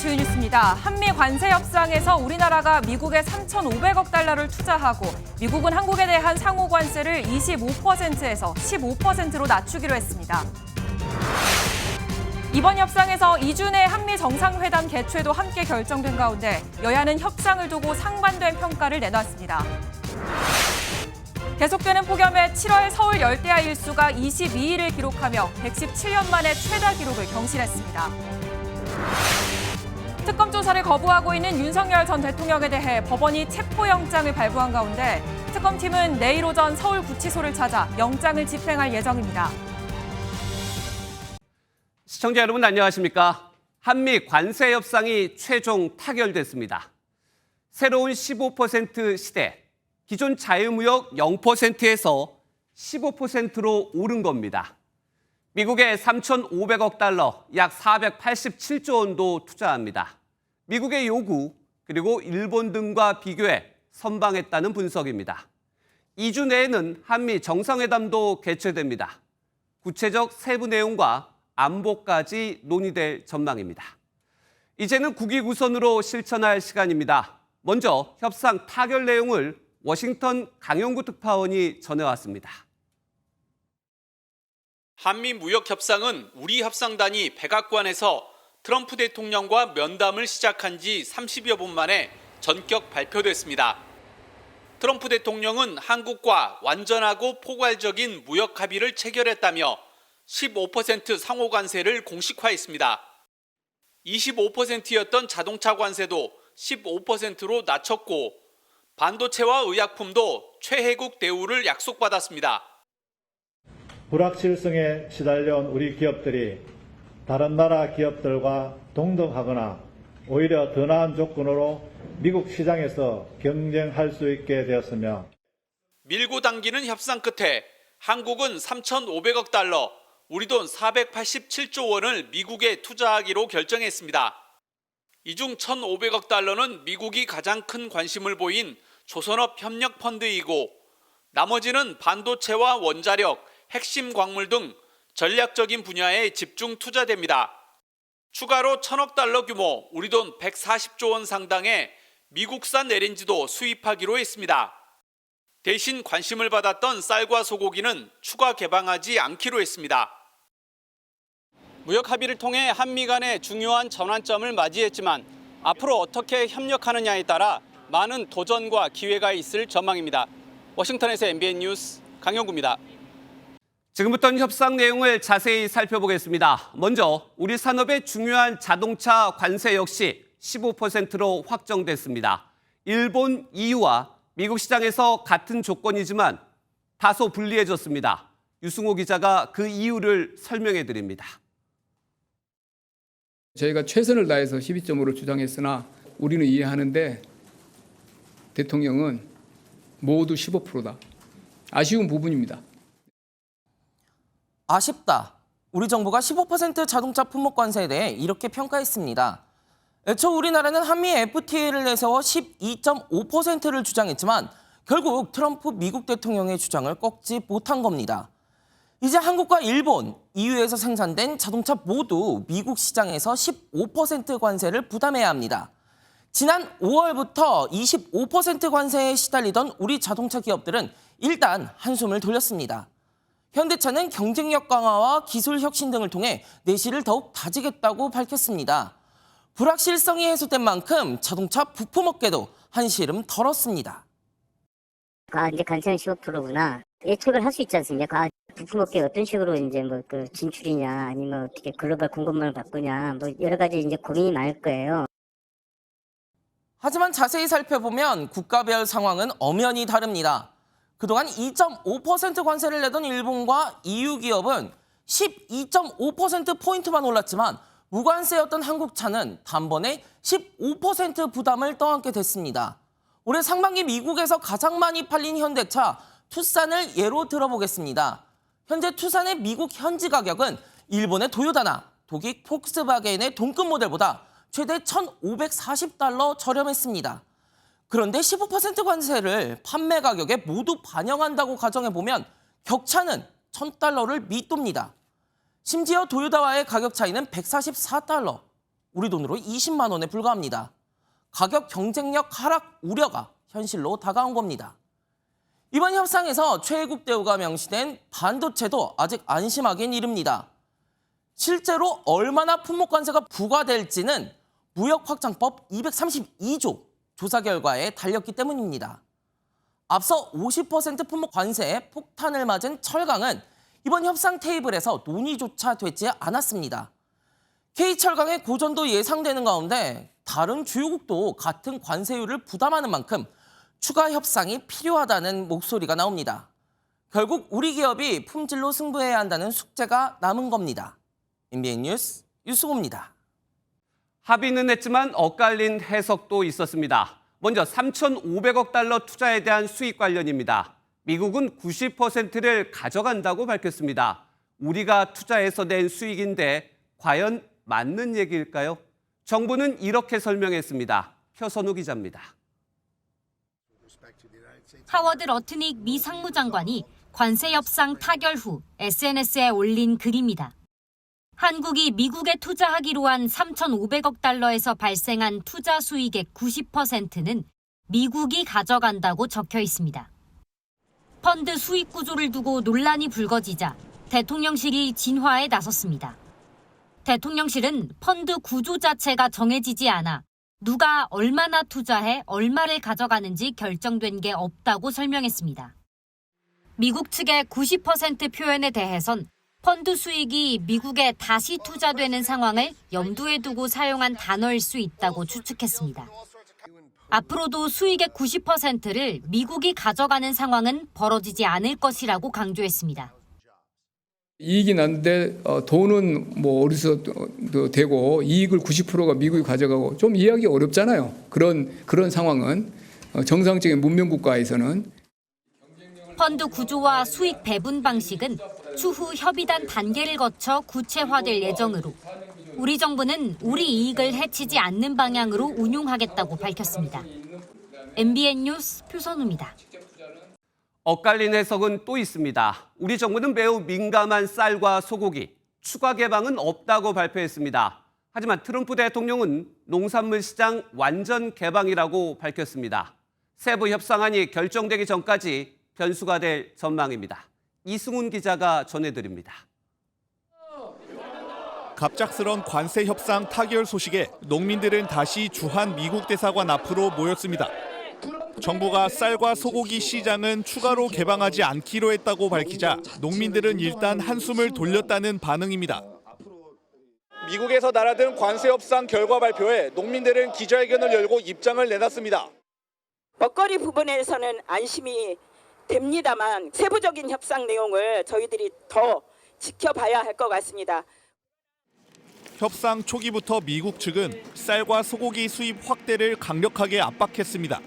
주요 뉴스입니다. 한미 관세 협상에서 우리나라가 미국에 3,500억 달러를 투자하고 미국은 한국에 대한 상호 관세를 25%에서 15%로 낮추기로 했습니다. 이번 협상에서 이준의 한미 정상회담 개최도 함께 결정된 가운데 여야는 협상을 두고 상반된 평가를 내놨습니다. 계속되는 폭염에 7월 서울 열대야 일수가 22일을 기록하며 117년 만에 최다 기록을 경신했습니다. 특검 조사를 거부하고 있는 윤석열 전 대통령에 대해 법원이 체포영장을 발부한 가운데 특검팀은 내일 오전 서울구치소를 찾아 영장을 집행할 예정입니다. 시청자 여러분 안녕하십니까? 한미 관세 협상이 최종 타결됐습니다. 새로운 15% 시대, 기존 자유무역 0%에서 15%로 오른 겁니다. 미국에 3,500억 달러, 약 487조 원도 투자합니다. 미국의 요구, 그리고 일본 등과 비교해 선방했다는 분석입니다. 2주 내에는 한미 정상회담도 개최됩니다. 구체적 세부 내용과 안보까지 논의될 전망입니다. 이제는 국익우선으로 실천할 시간입니다. 먼저 협상 타결 내용을 워싱턴 강영구 특파원이 전해왔습니다. 한미 무역 협상은 우리 협상단이 백악관에서 트럼프 대통령과 면담을 시작한 지 30여 분 만에 전격 발표됐습니다. 트럼프 대통령은 한국과 완전하고 포괄적인 무역 합의를 체결했다며 15% 상호 관세를 공식화했습니다. 25%였던 자동차 관세도 15%로 낮췄고 반도체와 의약품도 최혜국 대우를 약속받았습니다. 불확실성에 시달려온 우리 기업들이 다른 나라 기업들과 동등하거나 오히려 더 나은 조건으로 미국 시장에서 경쟁할 수 있게 되었으며 밀고 당기는 협상 끝에 한국은 3,500억 달러, 우리 돈 487조 원을 미국에 투자하기로 결정했습니다. 이 중 1,500억 달러는 미국이 가장 큰 관심을 보인 조선업 협력 펀드이고 나머지는 반도체와 원자력, 핵심 광물 등 전략적인 분야에 집중 투자됩니다. 추가로 1,000억 달러 규모, 우리 돈 140조 원 상당의 미국산 LNG도 수입하기로 했습니다. 대신 관심을 받았던 쌀과 소고기는 추가 개방하지 않기로 했습니다. 무역 합의를 통해 한미 간의 중요한 전환점을 맞이했지만 앞으로 어떻게 협력하느냐에 따라 많은 도전과 기회가 있을 전망입니다. 워싱턴에서 MBN 뉴스 강영구입니다. 지금부터는 협상 내용을 자세히 살펴보겠습니다. 먼저 우리 산업의 중요한 자동차 관세 역시 15%로 확정됐습니다. 일본, EU와 미국 시장에서 같은 조건이지만 다소 불리해졌습니다. 유승호 기자가 그 이유를 설명해 드립니다. 저희가 최선을 다해서 12.5를 주장했으나 우리는 이해하는데 대통령은 모두 15%다. 아쉬운 부분입니다. 아쉽다. 우리 정부가 15% 자동차 품목 관세에 대해 이렇게 평가했습니다. 애초 우리나라는 한미 FTA를 내세워 12.5%를 주장했지만 결국 트럼프 미국 대통령의 주장을 꺾지 못한 겁니다. 이제 한국과 일본, EU에서 생산된 자동차 모두 미국 시장에서 15% 관세를 부담해야 합니다. 지난 5월부터 25% 관세에 시달리던 우리 자동차 기업들은 일단 한숨을 돌렸습니다. 현대차는 경쟁력 강화와 기술 혁신 등을 통해 내실을 더욱 다지겠다고 밝혔습니다. 불확실성이 해소된 만큼 자동차 부품업계도 한시름 덜었습니다. 이제 관세는 15%구나. 예측을 할 수 있지 않습니까? 부품업계 어떤 식으로 이제 그 진출이냐, 아니면 어떻게 글로벌 공급망을 바꾸냐, 여러 가지 이제 고민이 많을 거예요. 하지만 자세히 살펴보면 국가별 상황은 엄연히 다릅니다. 그동안 2.5% 관세를 내던 일본과 EU 기업은 12.5%포인트만 올랐지만 무관세였던 한국 차는 단번에 15% 부담을 떠안게 됐습니다. 올해 상반기 미국에서 가장 많이 팔린 현대차 투싼을 예로 들어보겠습니다. 현재 투싼의 미국 현지 가격은 일본의 도요타나 독일 폭스바겐의 동급 모델보다 최대 1,540달러 저렴했습니다. 그런데 15% 관세를 판매 가격에 모두 반영한다고 가정해보면 격차는 1,000달러를 밑돕니다. 심지어 도요타와의 가격 차이는 144달러. 우리 돈으로 20만 원에 불과합니다. 가격 경쟁력 하락 우려가 현실로 다가온 겁니다. 이번 협상에서 최애국 대우가 명시된 반도체도 아직 안심하긴 이릅니다. 실제로 얼마나 품목관세가 부과될지는 무역확장법 232조 조사 결과에 달렸기 때문입니다. 앞서 50% 품목관세에 폭탄을 맞은 철강은 이번 협상 테이블에서 논의조차 되지 않았습니다. K철강의 고전도 예상되는 가운데 다른 주요국도 같은 관세율을 부담하는 만큼 추가 협상이 필요하다는 목소리가 나옵니다. 결국 우리 기업이 품질로 승부해야 한다는 숙제가 남은 겁니다. MBN 뉴스 유수호입니다. 합의는 했지만 엇갈린 해석도 있었습니다. 먼저 3,500억 달러 투자에 대한 수익 관련입니다. 미국은 90%를 가져간다고 밝혔습니다. 우리가 투자해서 낸 수익인데 과연 맞는 얘기일까요? 정부는 이렇게 설명했습니다. 표선우 기자입니다. 하워드 러트닉 미 상무장관이 관세 협상 타결 후 SNS에 올린 글입니다. 한국이 미국에 투자하기로 한 3,500억 달러에서 발생한 투자 수익의 90%는 미국이 가져간다고 적혀 있습니다. 펀드 수익 구조를 두고 논란이 불거지자 대통령실이 진화에 나섰습니다. 대통령실은 펀드 구조 자체가 정해지지 않아 누가 얼마나 투자해 얼마를 가져가는지 결정된 게 없다고 설명했습니다. 미국 측의 90% 표현에 대해선 펀드 수익이 미국에 다시 투자되는 상황을 염두에 두고 사용한 단어일 수 있다고 추측했습니다. 앞으로도 수익의 90%를 미국이 가져가는 상황은 벌어지지 않을 것이라고 강조했습니다. 이익이 났는데 돈은 뭐 어디서 되고 이익을 90%가 미국이 가져가고 좀 이해하기 어렵잖아요. 그런 상황은 정상적인 문명 국가에서는. 펀드 구조와 수익 배분 방식은 추후 협의단 단계를 거쳐 구체화될 예정으로 우리 정부는 우리 이익을 해치지 않는 방향으로 운용하겠다고 밝혔습니다. MBN 뉴스 표선우입니다. 엇갈린 해석은 또 있습니다. 우리 정부는 매우 민감한 쌀과 소고기, 추가 개방은 없다고 발표했습니다. 하지만 트럼프 대통령은 농산물 시장 완전 개방이라고 밝혔습니다. 세부 협상안이 결정되기 전까지 변수가 될 전망입니다. 이승훈 기자가 전해드립니다. 갑작스런 관세 협상 타결 소식에 농민들은 다시 주한 미국 대사관 앞으로 모였습니다. 정부가 쌀과 소고기 시장은 추가로 개방하지 않기로 했다고 밝히자 농민들은 일단 한숨을 돌렸다는 반응입니다. 미국에서 날아든 관세 협상 결과 발표에 농민들은 기자회견을 열고 입장을 내놨습니다. 먹거리 부분에서는 안심이 됩니다만 세부적인 협상 내용을 저희들이 더 지켜봐야 할 것 같습니다. 협상 초기부터 미국 측은 쌀과 소고기 수입 확대를 강력하게 압박했습니다.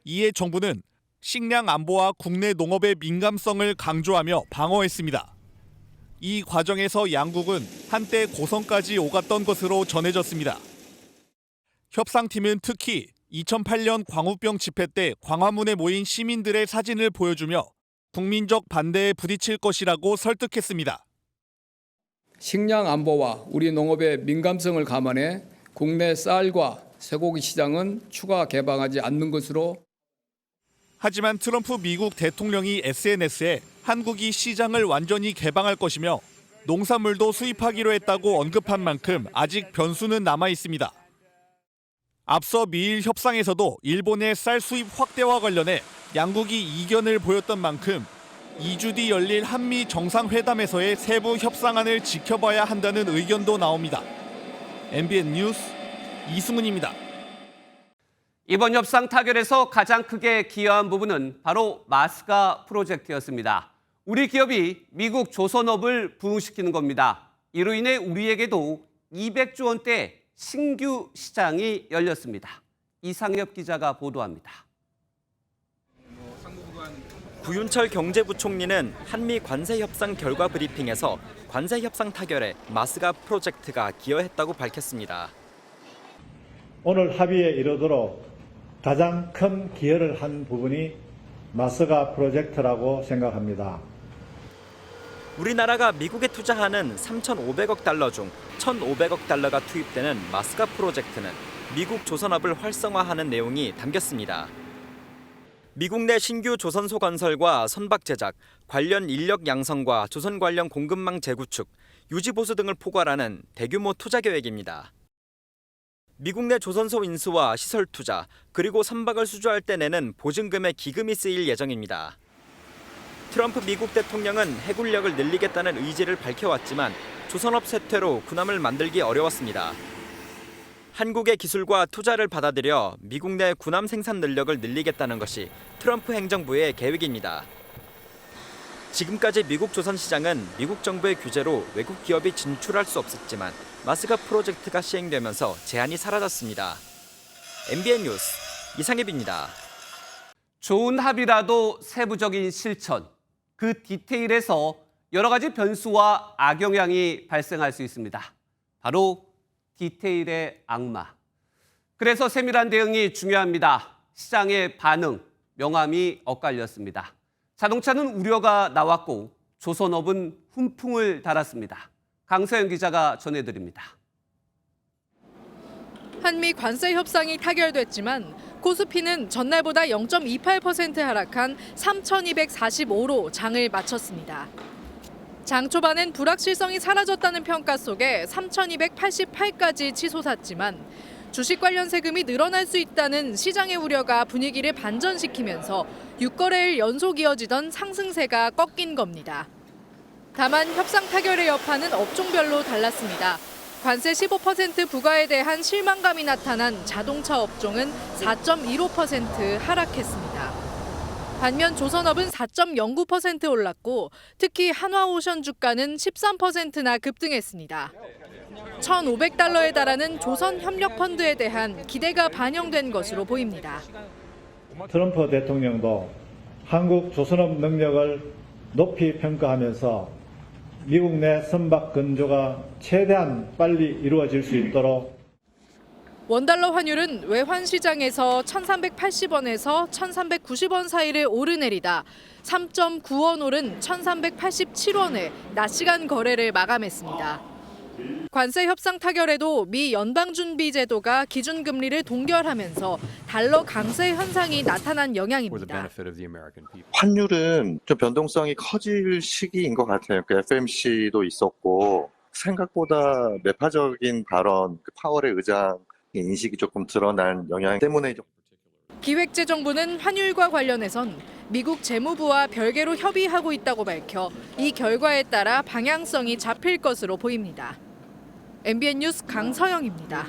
이에 정부는 식량 안보와 국내 농업의 민감성을 강조하며 방어했습니다. 이 과정에서 양국은 한때 고성까지 오갔던 것으로 전해졌습니다. 협상팀은 특히 2008년 광우병 집회 때 광화문에 모인 시민들의 사진을 보여주며 국민적 반대에 부딪힐 것이라고 설득했습니다. 식량 안보와 우리 농업의 민감성을 감안해 국내 쌀과 쇠고기 시장은 추가 개방하지 않는 것으로. 하지만 트럼프 미국 대통령이 SNS에 한국이 시장을 완전히 개방할 것이며 농산물도 수입하기로 했다고 언급한 만큼 아직 변수는 남아 있습니다. 앞서 미일 협상에서도 일본의 쌀 수입 확대와 관련해 양국이 이견을 보였던 만큼 2주 뒤 열릴 한미 정상회담에서의 세부 협상안을 지켜봐야 한다는 의견도 나옵니다. MBN 뉴스 이승훈입니다. 이번 협상 타결에서 가장 크게 기여한 부분은 바로 마스가 프로젝트였습니다. 우리 기업이 미국 조선업을 부흥시키는 겁니다. 이로 인해 우리에게도 200조 원대 신규 시장이 열렸습니다. 이상엽 기자가 보도합니다. 구윤철 경제부총리는 한미 관세 협상 결과 브리핑에서 관세 협상 타결에 마스가 프로젝트가 기여했다고 밝혔습니다. 오늘 합의에 이르도록 가장 큰 기여를 한 부분이 마스가 프로젝트라고 생각합니다. 우리나라가 미국에 투자하는 3,500억 달러 중 1,500억 달러가 투입되는 마스가 프로젝트는 미국 조선업을 활성화하는 내용이 담겼습니다. 미국 내 신규 조선소 건설과 선박 제작, 관련 인력 양성과 조선 관련 공급망 재구축, 유지 보수 등을 포괄하는 대규모 투자 계획입니다. 미국 내 조선소 인수와 시설 투자, 그리고 선박을 수주할 때 내는 보증금의 기금이 쓰일 예정입니다. 트럼프 미국 대통령은 해군력을 늘리겠다는 의지를 밝혀왔지만 조선업 쇠퇴로 군함을 만들기 어려웠습니다. 한국의 기술과 투자를 받아들여 미국 내 군함 생산 능력을 늘리겠다는 것이 트럼프 행정부의 계획입니다. 지금까지 미국 조선 시장은 미국 정부의 규제로 외국 기업이 진출할 수 없었지만 마스가 프로젝트가 시행되면서 제한이 사라졌습니다. MBN 뉴스 이상엽입니다. 좋은 합의라도 세부적인 실천, 그 디테일에서 여러 가지 변수와 악영향이 발생할 수 있습니다. 바로 디테일의 악마. 그래서 세밀한 대응이 중요합니다. 시장의 반응, 명암이 엇갈렸습니다. 자동차는 우려가 나왔고 조선업은 훈풍을 달았습니다. 강서영 기자가 전해드립니다. 한미 관세 협상이 타결됐지만 코스피는 전날보다 0.28% 하락한 3,245로 장을 마쳤습니다. 장 초반엔 불확실성이 사라졌다는 평가 속에 3,288까지 치솟았지만 주식 관련 세금이 늘어날 수 있다는 시장의 우려가 분위기를 반전시키면서 6거래일 연속 이어지던 상승세가 꺾인 겁니다. 다만 협상 타결의 여파는 업종별로 달랐습니다. 관세 15% 부과에 대한 실망감이 나타난 자동차 업종은 4.15% 하락했습니다. 반면 조선업은 4.09% 올랐고 특히 한화오션 주가는 13%나 급등했습니다. 1,500달러에 달하는 조선협력펀드에 대한 기대가 반영된 것으로 보입니다. 트럼프 대통령도 한국 조선업 능력을 높이 평가하면서 미국 내 선박 건조가 최대한 빨리 이루어질 수 있도록 원달러 환율은 외환 시장에서 1,380원에서 1,390원 사이를 오르내리다 3.9원 오른 1,387원에 낮 시간 거래를 마감했습니다. 관세 협상 타결에도 미 연방준비제도가 기준금리를 동결하면서 달러 강세 현상이 나타난 영향입니다. 환율은 좀 변동성이 커질 시기인 것 같아요. 그 FMC도 있었고 생각보다 매파적인 발언, 파월의 의장 인식이 조금 드러난 영향 때문에 기획재정부는 환율과 관련해선 미국 재무부와 별개로 협의하고 있다고 밝혀 이 결과에 따라 방향성이 잡힐 것으로 보입니다. MBN 뉴스 강서영입니다.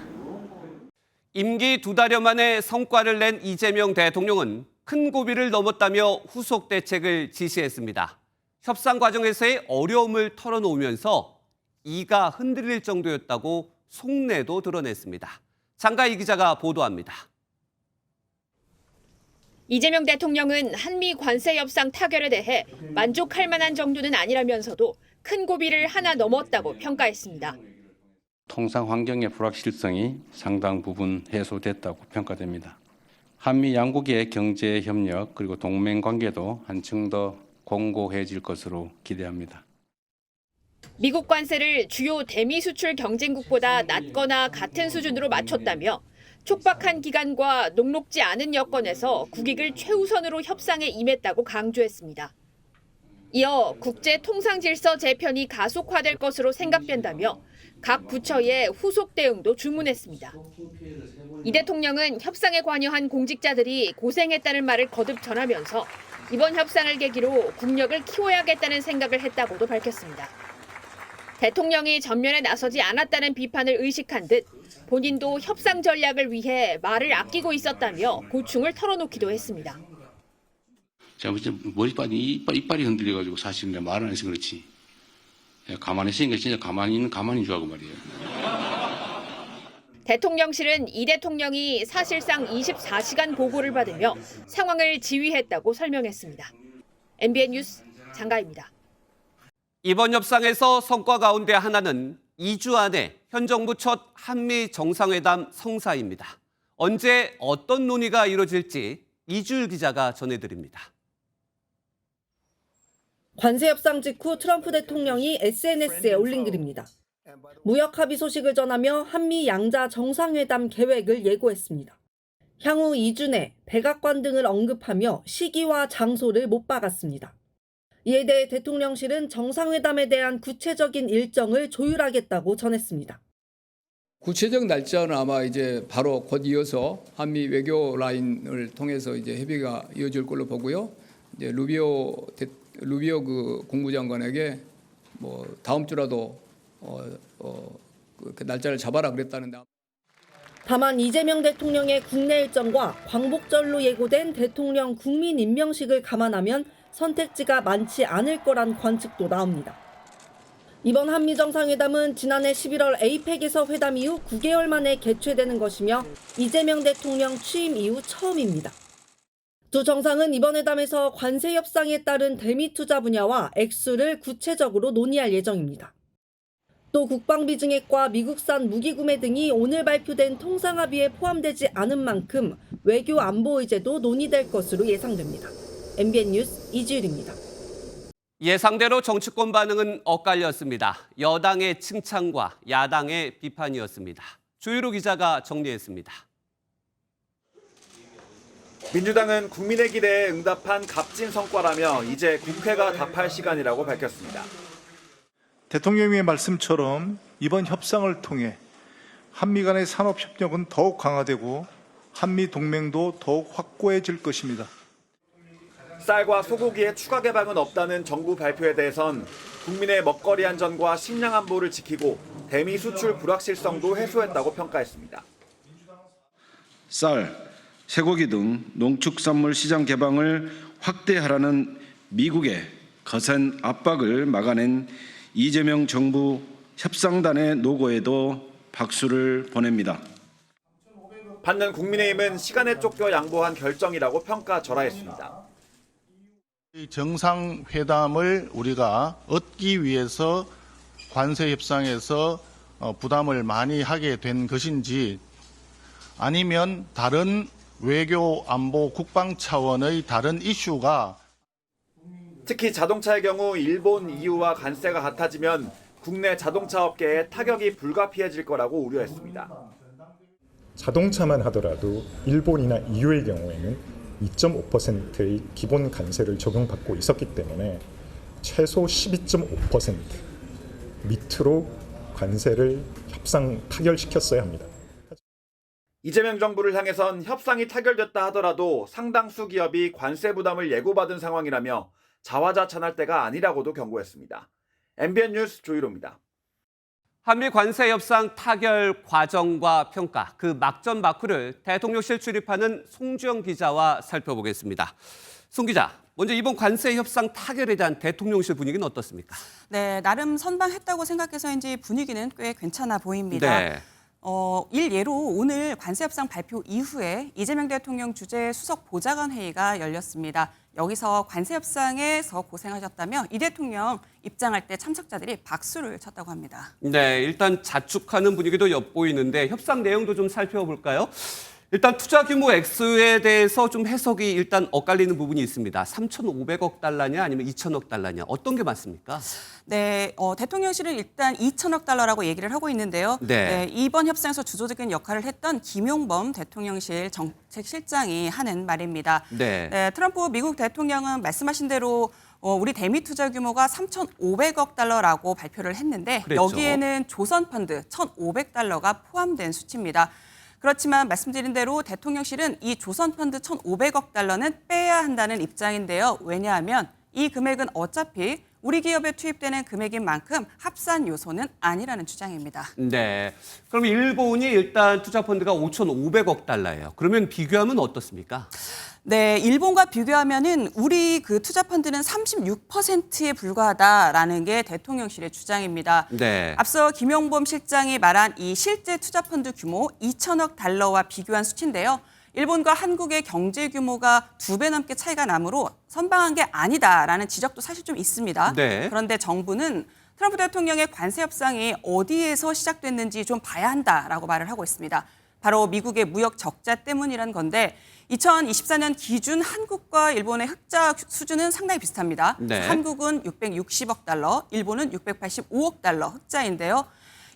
임기 2달여 만에 성과를 낸 이재명 대통령은 큰 고비를 넘었다며 후속 대책을 지시했습니다. 협상 과정에서의 어려움을 털어놓으면서 이가 흔들릴 정도였다고 속내도 드러냈습니다. 장가희 기자가 보도합니다. 이재명 대통령은 한미 관세 협상 타결에 대해 만족할 만한 정도는 아니라면서도 큰 고비를 하나 넘었다고 평가했습니다. 통상 환경의 불확실성이 상당 부분 해소됐다고 평가됩니다. 한미 양국의 경제 협력 그리고 동맹 관계도 한층 더 공고해질 것으로 기대합니다. 미국 관세를 주요 대미 수출 경쟁국보다 낮거나 같은 수준으로 맞췄다며 촉박한 기간과 녹록지 않은 여건에서 국익을 최우선으로 협상에 임했다고 강조했습니다. 이어 국제 통상 질서 재편이 가속화될 것으로 생각된다며 각 부처의 후속 대응도 주문했습니다. 이 대통령은 협상에 관여한 공직자들이 고생했다는 말을 거듭 전하면서 이번 협상을 계기로 국력을 키워야겠다는 생각을 했다고도 밝혔습니다. 대통령이 전면에 나서지 않았다는 비판을 의식한 듯 본인도 협상 전략을 위해 말을 아끼고 있었다며 고충을 털어놓기도 했습니다. 제가 이빨이 흔들려가지고 사실 내가 말을 안 해서 그렇지. 가만히 있으니까 진짜 가만히 줄 알고 말이에요. 대통령실은 이 대통령이 사실상 24시간 보고를 받으며 상황을 지휘했다고 설명했습니다. MBN 뉴스 장가입니다. 이번 협상에서 성과 가운데 하나는 2주 안에 현 정부 첫 한미 정상회담 성사입니다. 언제 어떤 논의가 이루어질지 이주일 기자가 전해드립니다. 관세 협상 직후 트럼프 대통령이 SNS에 올린 글입니다. 무역 합의 소식을 전하며 한미 양자 정상회담 계획을 예고했습니다. 향후 2주 내 백악관 등을 언급하며 시기와 장소를 못 박았습니다. 이에 대해 대통령실은 정상회담에 대한 구체적인 일정을 조율하겠다고 전했습니다. 구체적 날짜는 아마 이제 바로 곧 이어서 한미 외교 라인을 통해서 이제 협의가 이어질 걸로 보고요. 이제 루비오 그 국무장관에게 뭐 다음 주라도 그 날짜를 잡아라 그랬다는데. 다만 이재명 대통령의 국내 일정과 광복절로 예고된 대통령 국민 임명식을 감안하면 선택지가 많지 않을 거란 관측도 나옵니다. 이번 한미 정상회담은 지난해 11월 에이펙에서 회담 이후 9개월 만에 개최되는 것이며 이재명 대통령 취임 이후 처음입니다. 두 정상은 이번 회담에서 관세 협상에 따른 대미 투자 분야와 액수를 구체적으로 논의할 예정입니다. 또 국방비 증액과 미국산 무기 구매 등이 오늘 발표된 통상합의에 포함되지 않은 만큼 외교 안보 의제도 논의될 것으로 예상됩니다. MBN 뉴스 이지율입니다. 예상대로 정치권 반응은 엇갈렸습니다. 여당의 칭찬과 야당의 비판이었습니다. 조유로 기자가 정리했습니다. 민주당은 국민의 기대에 응답한 값진 성과라며 이제 국회가 답할 시간이라고 밝혔습니다. 대통령의 말씀처럼 이번 협상을 통해 한미 간의 산업협력은 더욱 강화되고 한미 동맹도 더욱 확고해질 것입니다. 쌀과 소고기의 추가 개방은 없다는 정부 발표에 대해선 국민의 먹거리 안전과 식량 안보를 지키고 대미 수출 불확실성도 해소했다고 평가했습니다. 쌀, 쇠고기 등 농축산물 시장 개방을 확대하라는 미국의 거센 압박을 막아낸 이재명 정부 협상단의 노고에도 박수를 보냅니다. 반면 국민의힘은 시간에 쫓겨 양보한 결정이라고 평가절하했습니다. 정상회담을 우리가 얻기 위해서 관세 협상에서 부담을 많이 하게 된 것인지 아니면 다른 외교 안보 국방 차원의 다른 이슈가 특히 자동차의 경우 일본, EU와 관세가 같아지면 국내 자동차 업계에 타격이 불가피해질 거라고 우려했습니다. 자동차만 하더라도 일본이나 EU의 경우에는 2.5%의 기본 관세를 적용받고 있었기 때문에 최소 12.5% 밑으로 관세를 협상 타결시켰어야 합니다. 이재명 정부를 향해선 협상이 타결됐다 하더라도 상당수 기업이 관세 부담을 예고받은 상황이라며 자화자찬할 때가 아니라고도 경고했습니다. MBN 뉴스 조유로입니다. 한미 관세 협상 타결 과정과 평가, 그 막전 막후를 대통령실 출입하는 송주영 기자와 살펴보겠습니다. 송 기자, 먼저 이번 관세 협상 타결에 대한 대통령실 분위기는 어떻습니까? 네, 나름 선방했다고 생각해서인지 분위기는 꽤 괜찮아 보입니다. 네. 일예로 오늘 관세 협상 발표 이후에 이재명 대통령 주재 수석 보좌관 회의가 열렸습니다. 여기서 관세 협상에서 고생하셨다며 이 대통령 입장할 때 참석자들이 박수를 쳤다고 합니다. 네, 일단 자축하는 분위기도 엿보이는데 협상 내용도 좀 살펴볼까요? 일단 투자 규모 액수에 대해서 좀 해석이 일단 엇갈리는 부분이 있습니다. 3,500억 달러냐 아니면 2,000억 달러냐 어떤 게 맞습니까? 네, 대통령실은 일단 2,000억 달러라고 얘기를 하고 있는데요. 네. 이번 협상에서 주도적인 역할을 했던 김용범 대통령실 정책실장이 하는 말입니다. 네. 트럼프 미국 대통령은 말씀하신 대로 우리 대미 투자 규모가 3,500억 달러라고 발표를 했는데 그랬죠. 여기에는 조선펀드 1,500달러가 포함된 수치입니다. 그렇지만 말씀드린 대로 대통령실은 이 조선펀드 1,500억 달러는 빼야 한다는 입장인데요. 왜냐하면 이 금액은 어차피 우리 기업에 투입되는 금액인 만큼 합산 요소는 아니라는 주장입니다. 네. 그럼 일본이 일단 투자 펀드가 5,500억 달러예요. 그러면 비교하면 어떻습니까? 네, 일본과 비교하면은 우리 그 투자 펀드는 36%에 불과하다라는 게 대통령실의 주장입니다. 네. 앞서 김용범 실장이 말한 이 실제 투자 펀드 규모 2,000억 달러와 비교한 수치인데요. 일본과 한국의 경제 규모가 2배 넘게 차이가 나므로 선방한 게 아니다라는 지적도 사실 좀 있습니다. 네. 그런데 정부는 트럼프 대통령의 관세 협상이 어디에서 시작됐는지 좀 봐야 한다라고 말을 하고 있습니다. 바로 미국의 무역 적자 때문이란 건데 2024년 기준 한국과 일본의 흑자 수준은 상당히 비슷합니다. 네. 한국은 660억 달러, 일본은 685억 달러 흑자인데요.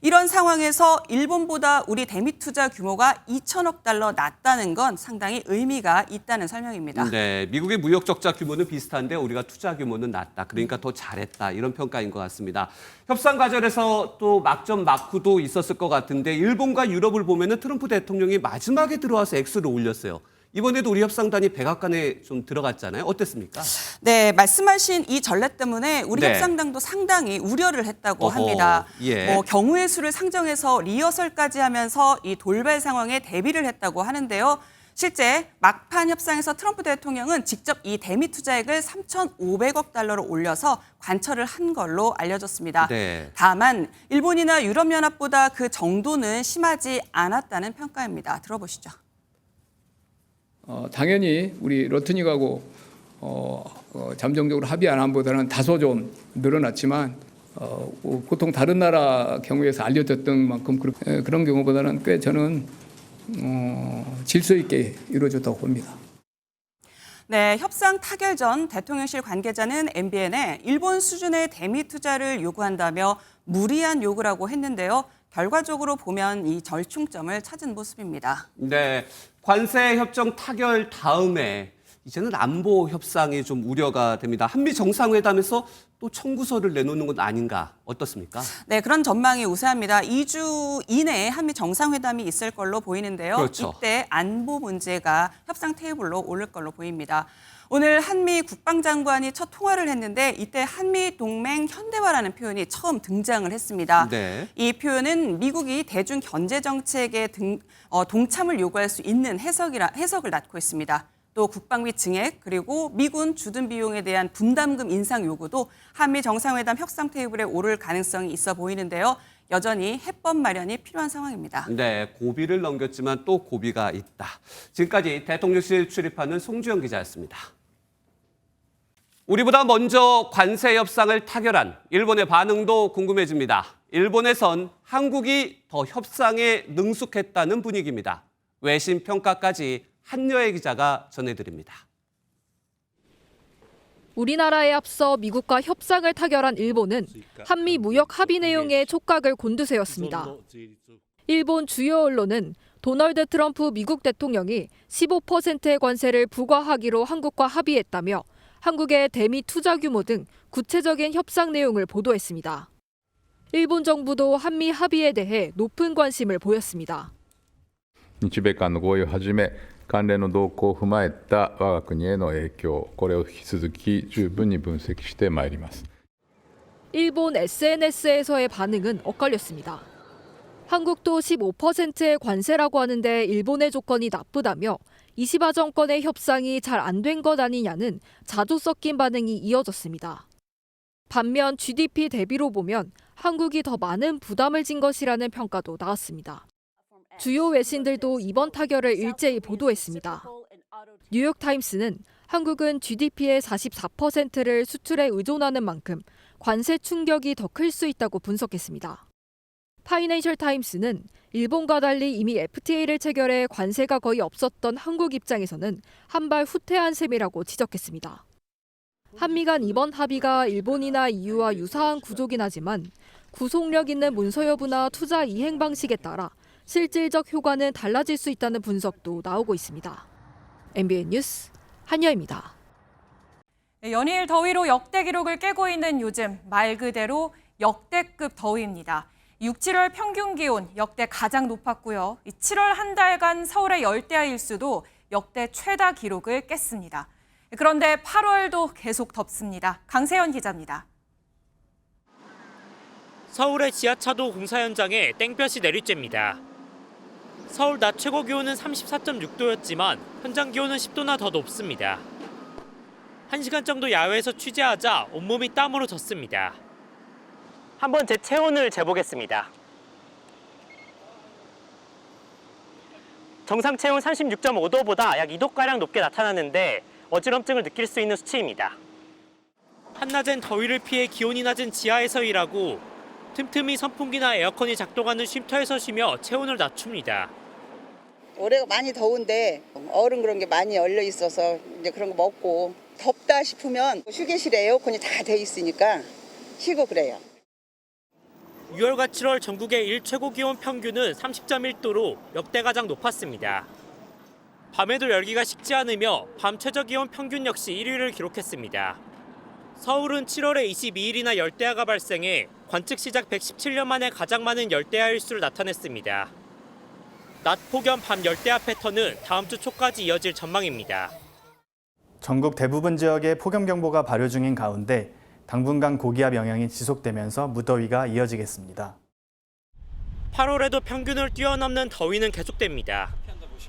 이런 상황에서 일본보다 우리 대미 투자 규모가 2천억 달러 낮다는 건 상당히 의미가 있다는 설명입니다. 네, 미국의 무역 적자 규모는 비슷한데 우리가 투자 규모는 낮다. 그러니까 더 잘했다. 이런 평가인 것 같습니다. 협상 과정에서 또 막전 막후도 있었을 것 같은데 일본과 유럽을 보면은 트럼프 대통령이 마지막에 들어와서 액수를 올렸어요. 이번에도 우리 협상단이 백악관에 좀 들어갔잖아요. 어땠습니까? 네, 말씀하신 이 전례 때문에 우리 네. 협상당도 상당히 우려를 했다고 어허, 합니다. 예. 경우의 수를 상정해서 리허설까지 하면서 이 돌발 상황에 대비를 했다고 하는데요. 실제 막판 협상에서 트럼프 대통령은 직접 이 대미 투자액을 3,500억 달러로 올려서 관철을 한 걸로 알려졌습니다. 네. 다만 일본이나 유럽연합보다 그 정도는 심하지 않았다는 평가입니다. 들어보시죠. 당연히 우리 러트닉하고 잠정적으로 합의 안 한보다는 다소 좀 늘어났지만 보통 다른 나라 경우에서 알려졌던 만큼 그런 경우보다는 꽤 저는 질서 있게 이루어졌다고 봅니다. 네, 협상 타결 전 대통령실 관계자는 MBN에 일본 수준의 대미 투자를 요구한다며 무리한 요구라고 했는데요. 결과적으로 보면 이 절충점을 찾은 모습입니다. 네, 관세 협정 타결 다음에 이제는 안보 협상이 좀 우려가 됩니다. 한미 정상회담에서 또 청구서를 내놓는 건 아닌가 어떻습니까? 네, 그런 전망이 우세합니다. 2주 이내에 한미 정상회담이 있을 걸로 보이는데요. 그렇죠. 이때 안보 문제가 협상 테이블로 오를 걸로 보입니다. 오늘 한미 국방장관이 첫 통화를 했는데 이때 한미 동맹 현대화라는 표현이 처음 등장을 했습니다. 네. 이 표현은 미국이 대중 견제 정책에 동참을 요구할 수 있는 해석을 낳고 있습니다. 또 국방비 증액 그리고 미군 주둔 비용에 대한 분담금 인상 요구도 한미 정상회담 협상 테이블에 오를 가능성이 있어 보이는데요. 여전히 해법 마련이 필요한 상황입니다. 네, 고비를 넘겼지만 또 고비가 있다. 지금까지 대통령실 출입하는 송주영 기자였습니다. 우리보다 먼저 관세 협상을 타결한 일본의 반응도 궁금해집니다. 일본에선 한국이 더 협상에 능숙했다는 분위기입니다. 외신 평가까지 한여애 기자가 전해드립니다. 우리나라에 앞서 미국과 협상을 타결한 일본은 한미 무역 합의 내용에 촉각을 곤두세웠습니다. 일본 주요 언론은 도널드 트럼프 미국 대통령이 15%의 관세를 부과하기로 한국과 합의했다며 한국의 대미 투자 규모 등 구체적인 협상 내용을 보도했습니다. 일본 정부도 한미 합의에 대해 높은 관심을 보였습니다. 日米間の合意をはじめ関連の動向を踏まえた我が国への影響、これを引き続き十分に分析してまいります。 일본 SNS에서의 반응은 엇갈렸습니다. 한국도 15%의 관세라고 하는데 일본의 조건이 나쁘다며 이시바 정권의 협상이 잘 안 된 것 아니냐는 자주 섞인 반응이 이어졌습니다. 반면 GDP 대비로 보면 한국이 더 많은 부담을 진 것이라는 평가도 나왔습니다. 주요 외신들도 이번 타결을 일제히 보도했습니다. 뉴욕타임스는 한국은 GDP의 44%를 수출에 의존하는 만큼 관세 충격이 더 클 수 있다고 분석했습니다. 파이낸셜 타임스는 일본과 달리 이미 FTA를 체결해 관세가 거의 없었던 한국 입장에서는 한발 후퇴한 셈이라고 지적했습니다. 한미 간 이번 합의가 일본이나 EU와 유사한 구조긴 하지만 구속력 있는 문서 여부나 투자 이행 방식에 따라 실질적 효과는 달라질 수 있다는 분석도 나오고 있습니다. MBN 뉴스 한여입니다. 연일 더위로 역대 기록을 깨고 있는 요즘 말 그대로 역대급 더위입니다. 6, 7월 평균 기온 역대 가장 높았고요. 7월 한 달간 서울의 열대야 일수도 역대 최다 기록을 깼습니다. 그런데 8월도 계속 덥습니다. 강세현 기자입니다. 서울의 지하차도 공사 현장에 땡볕이 내리쬐입니다. 서울 낮 최고 기온은 34.6도였지만 현장 기온은 10도나 더 높습니다. 1시간 정도 야외에서 취재하자 온몸이 땀으로 젖습니다. 한번 제 체온을 재보겠습니다. 정상 체온 36.5도보다 약 2도가량 높게 나타나는데 어지럼증을 느낄 수 있는 수치입니다. 한낮엔 더위를 피해 기온이 낮은 지하에서 일하고 틈틈이 선풍기나 에어컨이 작동하는 쉼터에서 쉬며 체온을 낮춥니다. 올해가 많이 더운데 얼음 그런 게 많이 얼려 있어서 이제 그런 거 먹고 덥다 싶으면 휴게실에 에어컨이 다 돼 있으니까 쉬고 그래요. 6월과 7월 전국의 일 최고 기온 평균은 30.1도로 역대 가장 높았습니다. 밤에도 열기가 식지 않으며 밤 최저 기온 평균 역시 1위를 기록했습니다. 서울은 7월에 22일이나 열대야가 발생해 관측 시작 117년 만에 가장 많은 열대야 일수를 나타냈습니다. 낮 폭염 밤 열대야 패턴은 다음 주 초까지 이어질 전망입니다. 전국 대부분 지역에 폭염경보가 발효 중인 가운데 당분간 고기압 영향이 지속되면서 무더위가 이어지겠습니다. 8월에도 평균을 뛰어넘는 더위는 계속됩니다.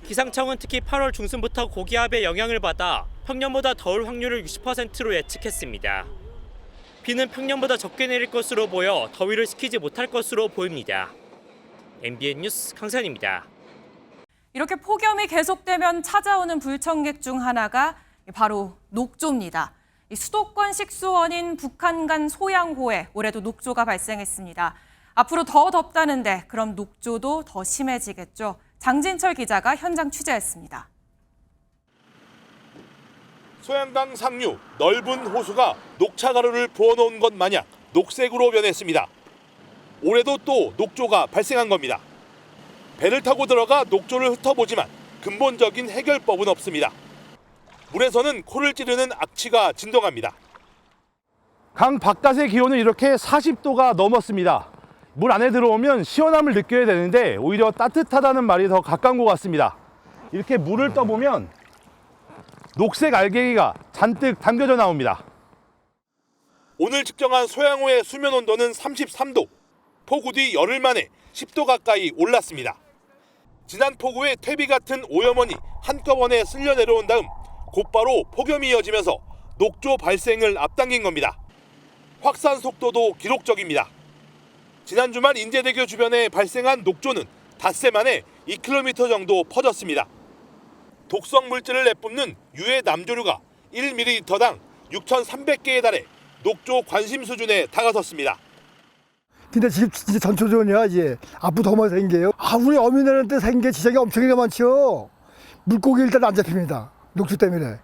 기상청은 특히 8월 중순부터 고기압의 영향을 받아 평년보다 더울 확률을 60%로 예측했습니다. 비는 평년보다 적게 내릴 것으로 보여 더위를 식히지 못할 것으로 보입니다. MBN 뉴스 강산입니다. 이렇게 폭염이 계속되면 찾아오는 불청객 중 하나가 바로 녹조입니다. 수도권 식수원인 북한간 소양호에 올해도 녹조가 발생했습니다. 앞으로 더 덥다는데 그럼 녹조도 더 심해지겠죠. 장진철 기자가 현장 취재했습니다. 소양강 상류 넓은 호수가 녹차가루를 부어놓은 것 마냥 녹색으로 변했습니다. 올해도 또 녹조가 발생한 겁니다. 배를 타고 들어가 녹조를 흩어보지만 근본적인 해결법은 없습니다. 물에서는 코를 찌르는 악취가 진동합니다. 강 바깥의 기온은 이렇게 40도가 넘었습니다. 물 안에 들어오면 시원함을 느껴야 되는데 오히려 따뜻하다는 말이 더 가까운 것 같습니다. 이렇게 물을 떠보면 녹색 알갱이가 잔뜩 담겨져 나옵니다. 오늘 측정한 소양호의 수면 온도는 33도. 폭우 뒤 열흘 만에 10도 가까이 올랐습니다. 지난 폭우에 퇴비 같은 오염원이 한꺼번에 쓸려 내려온 다음 곧바로 폭염이 이어지면서 녹조 발생을 앞당긴 겁니다. 확산 속도도 기록적입니다. 지난 주말 인제대교 주변에 발생한 녹조는 닷새 만에 2km 정도 퍼졌습니다. 독성 물질을 내뿜는 유해 남조류가 1ml당 6,300개에 달해 녹조 관심 수준에 다가섰습니다. 근데 지금 진짜 전초전이야 이제. 앞으로 더 많이 생겨요. 우리 어민들한테 생긴 지장이 엄청나게 많죠. 물고기 일단 안 잡힙니다. 녹조 때문에.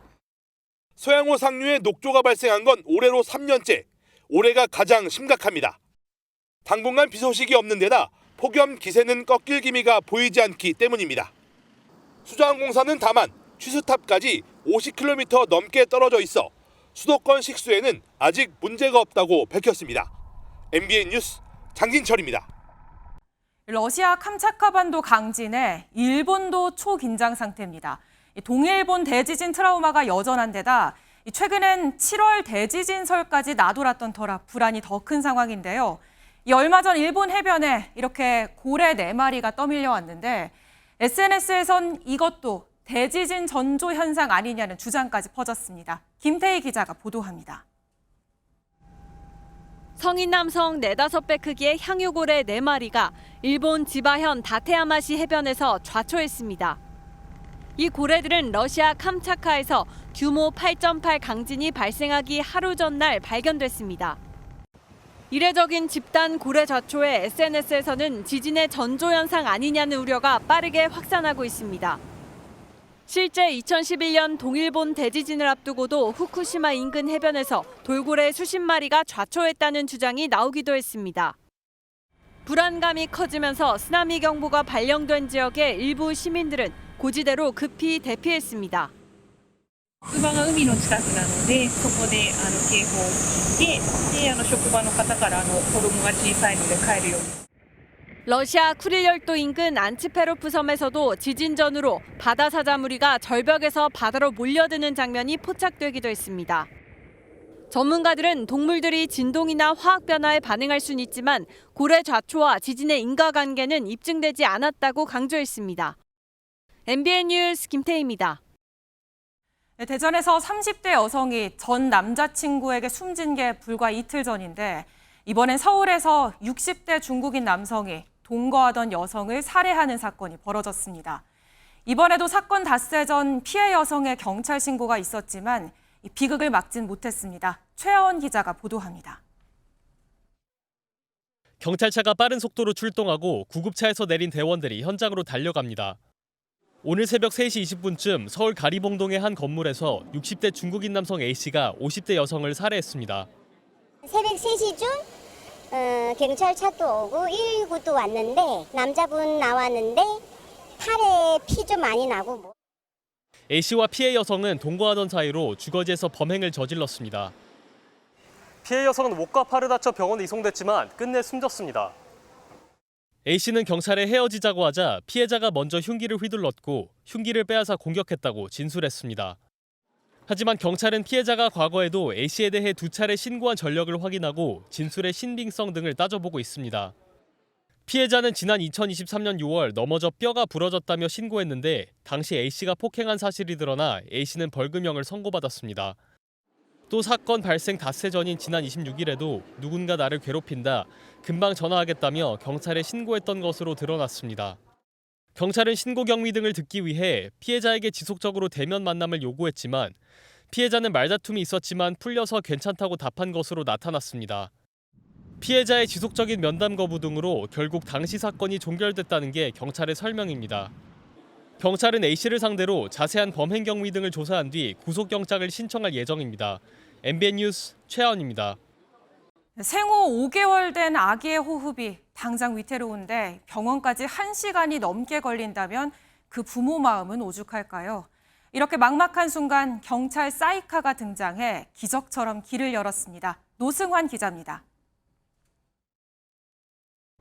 소양호 상류에 녹조가 발생한 건 올해로 3년째. 올해가 가장 심각합니다. 당분간 비 소식이 없는 데다 폭염 기세는 꺾일 기미가 보이지 않기 때문입니다. 수자원공사는 다만 취수탑까지 50km 넘게 떨어져 있어 수도권 식수에는 아직 문제가 없다고 밝혔습니다. MBN 뉴스 장진철입니다. 러시아 캄차카반도 강진에 일본도 초긴장 상태입니다. 동일본 대지진 트라우마가 여전한 데다 최근엔 7월 대지진설까지 나돌았던 터라 불안이 더 큰 상황인데요. 얼마 전 일본 해변에 이렇게 고래 4마리가 떠밀려 왔는데 SNS에선 이것도 대지진 전조 현상 아니냐는 주장까지 퍼졌습니다. 김태희 기자가 보도합니다. 성인 남성 4-5배 크기의 향유고래 4마리가 일본 지바현 다테야마시 해변에서 좌초했습니다. 이 고래들은 러시아 캄차카에서 규모 8.8 강진이 발생하기 하루 전날 발견됐습니다. 이례적인 집단 고래 좌초에 SNS에서는 지진의 전조 현상 아니냐는 우려가 빠르게 확산하고 있습니다. 실제 2011년 동일본 대지진을 앞두고도 후쿠시마 인근 해변에서 돌고래 수십 마리가 좌초했다는 주장이 나오기도 했습니다. 불안감이 커지면서 쓰나미 경보가 발령된 지역의 일부 시민들은 고지대로 급히 대피했습니다. 職場が海の近くなので、そこで警報を聞いて、職場の方から子供が小さいので帰るように。 러시아 쿠릴열도 인근 안치페로프 섬에서도 지진 전후로 바다 사자 무리가 절벽에서 바다로 몰려드는 장면이 포착되기도 했습니다. 전문가들은 동물들이 진동이나 화학 변화에 반응할 수는 있지만 고래 좌초와 지진의 인과관계는 입증되지 않았다고 강조했습니다. MBN 뉴스 김태희입니다. 대전에서 30대 여성이 전 남자친구에게 숨진 게 불과 이틀 전인데 이번엔 서울에서 60대 중국인 남성이 동거하던 여성을 살해하는 사건이 벌어졌습니다. 이번에도 사건 닷새 전 피해 여성의 경찰 신고가 있었지만 비극을 막진 못했습니다. 최하원 기자가 보도합니다. 경찰차가 빠른 속도로 출동하고 구급차에서 내린 대원들이 현장으로 달려갑니다. 오늘 새벽 3시 20분쯤 서울 가리봉동의 한 건물에서 60대 중국인 남성 A씨가 50대 여성을 살해했습니다. 새벽 3시쯤 경찰차도 오고 119도 왔는데 남자분 나왔는데 팔에 피 좀 많이 나고 A씨와 피해 여성은 동거하던 사이로 주거지에서 범행을 저질렀습니다. 피해 여성은 목과 팔을 다쳐 병원에 이송됐지만 끝내 숨졌습니다. A씨는 경찰에 헤어지자고 하자 피해자가 먼저 흉기를 휘둘렀고 흉기를 빼앗아 공격했다고 진술했습니다. 하지만 경찰은 피해자가 과거에도 A씨에 대해 2차례 신고한 전력을 확인하고 진술의 신빙성 등을 따져보고 있습니다. 피해자는 지난 2023년 6월 넘어져 뼈가 부러졌다며 신고했는데 당시 A씨가 폭행한 사실이 드러나 A씨는 벌금형을 선고받았습니다. 또 사건 발생 닷새 전인 지난 26일에도 누군가 나를 괴롭힌다, 금방 전화하겠다며 경찰에 신고했던 것으로 드러났습니다. 경찰은 신고 경위 등을 듣기 위해 피해자에게 지속적으로 대면 만남을 요구했지만 피해자는 말다툼이 있었지만 풀려서 괜찮다고 답한 것으로 나타났습니다. 피해자의 지속적인 면담 거부 등으로 결국 당시 사건이 종결됐다는 게 경찰의 설명입니다. 경찰은 A씨를 상대로 자세한 범행 경위 등을 조사한 뒤 구속영장을 신청할 예정입니다. MBN 뉴스 최하원입니다. 생후 5개월 된 아기의 호흡이 당장 위태로운데 병원까지 1시간이 넘게 걸린다면 그 부모 마음은 오죽할까요? 이렇게 막막한 순간 경찰 사이카가 등장해 기적처럼 길을 열었습니다. 노승환 기자입니다.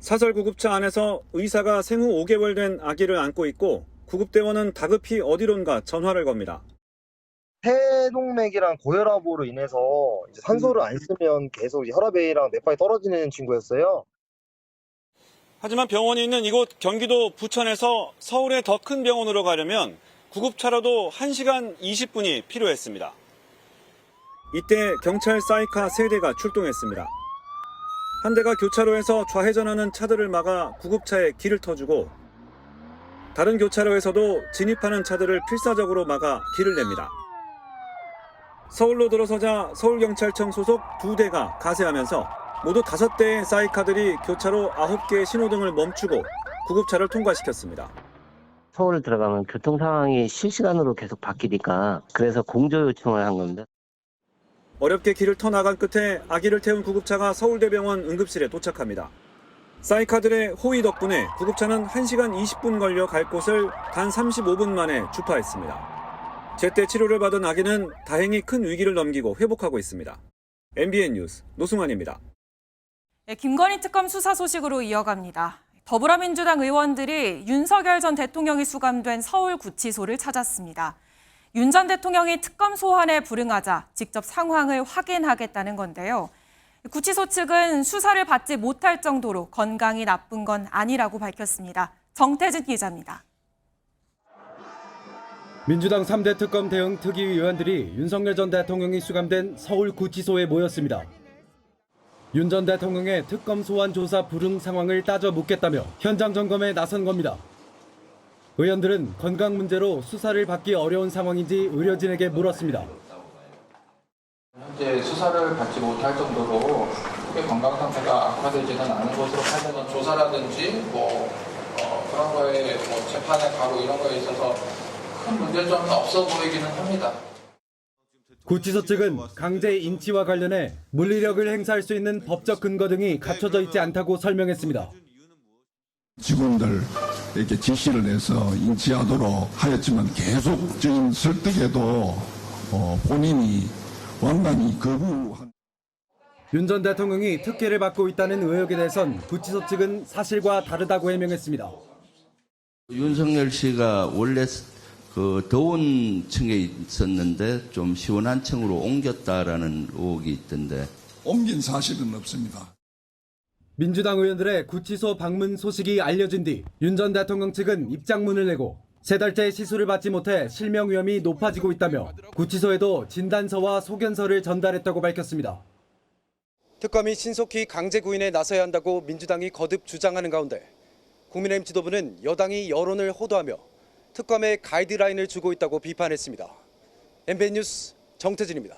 사설 구급차 안에서 의사가 생후 5개월 된 아기를 안고 있고 구급대원은 다급히 어디론가 전화를 겁니다. 폐동맥이랑 고혈압으로 인해서 이제 산소를 안 쓰면 계속 혈압이랑 맥박이 떨어지는 친구였어요. 하지만 병원이 있는 이곳 경기도 부천에서 서울의 더 큰 병원으로 가려면 구급차로도 1시간 20분이 필요했습니다. 이때 경찰 사이카 3대가 출동했습니다. 한 대가 교차로에서 좌회전하는 차들을 막아 구급차에 길을 터주고 다른 교차로에서도 진입하는 차들을 필사적으로 막아 길을 냅니다. 서울로 들어서자 서울경찰청 소속 2대가 가세하면서 모두 5대의 사이카들이 교차로 9개의 신호등을 멈추고 구급차를 통과시켰습니다. 서울 들어가면 교통 상황이 실시간으로 계속 바뀌니까 그래서 공조 요청을 한 겁니다. 어렵게 길을 터나간 끝에 아기를 태운 구급차가 서울대병원 응급실에 도착합니다. 사이카들의 호의 덕분에 구급차는 1시간 20분 걸려 갈 곳을 단 35분 만에 주파했습니다. 제때 치료를 받은 아기는 다행히 큰 위기를 넘기고 회복하고 있습니다. MBN 뉴스 노승환입니다. 김건희 특검 수사 소식으로 이어갑니다. 더불어민주당 의원들이 윤석열 전 대통령이 수감된 서울구치소를 찾았습니다. 윤 전 대통령이 특검 소환에 불응하자 직접 상황을 확인하겠다는 건데요. 구치소 측은 수사를 받지 못할 정도로 건강이 나쁜 건 아니라고 밝혔습니다. 정태진 기자입니다. 민주당 3대 특검 대응 특위 위원들이 윤석열 전 대통령이 수감된 서울구치소에 모였습니다. 윤 전 대통령의 특검 소환 조사 불응 상황을 따져 묻겠다며 현장 점검에 나선 겁니다. 의원들은 건강 문제로 수사를 받기 어려운 상황인지 의료진에게 물었습니다. 현재 수사를 받지 못할 정도로 크게 건강 상태가 악화되지는 않은 것으로 판단된 조사라든지 그런 거에 재판에 가고 이런 거에 있어서 큰 문제점은 없어 보이기는 합니다. 구치소 측은 강제 인치와 관련해 물리력을 행사할 수 있는 법적 근거 등이 갖춰져 있지 않다고 설명했습니다. 직원들에게 지시를 내서 인치하도록 하였지만 계속적인 설득에도 본인이 완전히 거부한. 윤 전 대통령이 특혜를 받고 있다는 의혹에 대해선 구치소 측은 사실과 다르다고 해명했습니다. 윤석열 씨가 원래 그 더운 층에 있었는데 좀 시원한 층으로 옮겼다라는 의혹이 있던데. 옮긴 사실은 없습니다. 민주당 의원들의 구치소 방문 소식이 알려진 뒤 윤 전 대통령 측은 입장문을 내고 3달째 시술을 받지 못해 실명 위험이 높아지고 있다며 구치소에도 진단서와 소견서를 전달했다고 밝혔습니다. 특검이 신속히 강제 구인에 나서야 한다고 민주당이 거듭 주장하는 가운데 국민의힘 지도부는 여당이 여론을 호도하며 특검에 가이드라인을 주고 있다고 비판했습니다. MBN 뉴스 정태진입니다.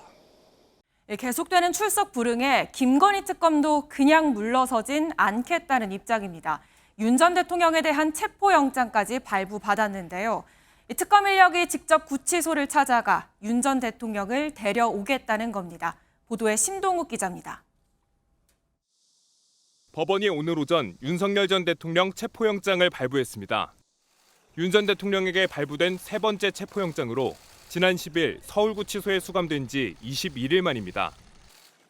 계속되는 출석 불응에 김건희 특검도 그냥 물러서진 않겠다는 입장입니다. 윤 전 대통령에 대한 체포영장까지 발부받았는데요. 이 특검 인력이 직접 구치소를 찾아가 윤 전 대통령을 데려오겠다는 겁니다. 보도에 심동욱 기자입니다. 법원이 오늘 오전 윤석열 전 대통령 체포영장을 발부했습니다. 윤 전 대통령에게 발부된 세 번째 체포영장으로 지난 10일 서울구치소에 수감된 지 21일 만입니다.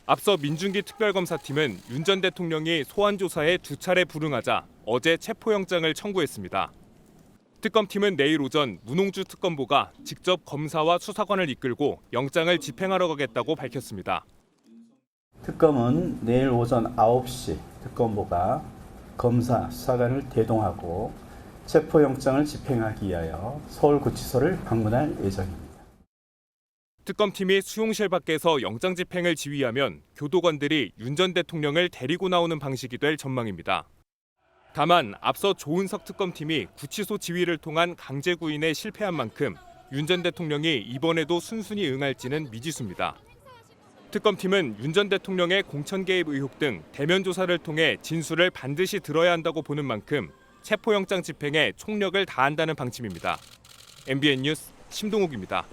앞서 민중기 특별검사팀은 윤 전 대통령이 소환 조사에 2차례 불응하자 어제 체포영장을 청구했습니다. 특검팀은 내일 오전 문홍주 특검보가 직접 검사와 수사관을 이끌고 영장을 집행하러 가겠다고 밝혔습니다. 특검은 내일 오전 9시 특검보가 검사, 수사관을 대동하고 체포영장을 집행하기 위하여 서울구치소를 방문할 예정입니다. 특검팀이 수용실 밖에서 영장 집행을 지휘하면 교도관들이 윤 전 대통령을 데리고 나오는 방식이 될 전망입니다. 다만 앞서 조은석 특검팀이 구치소 지휘를 통한 강제 구인에 실패한 만큼 윤 전 대통령이 이번에도 순순히 응할지는 미지수입니다. 특검팀은 윤 전 대통령의 공천 개입 의혹 등 대면 조사를 통해 진술을 반드시 들어야 한다고 보는 만큼 체포영장 집행에 총력을 다한다는 방침입니다. MBN 뉴스 심동욱입니다.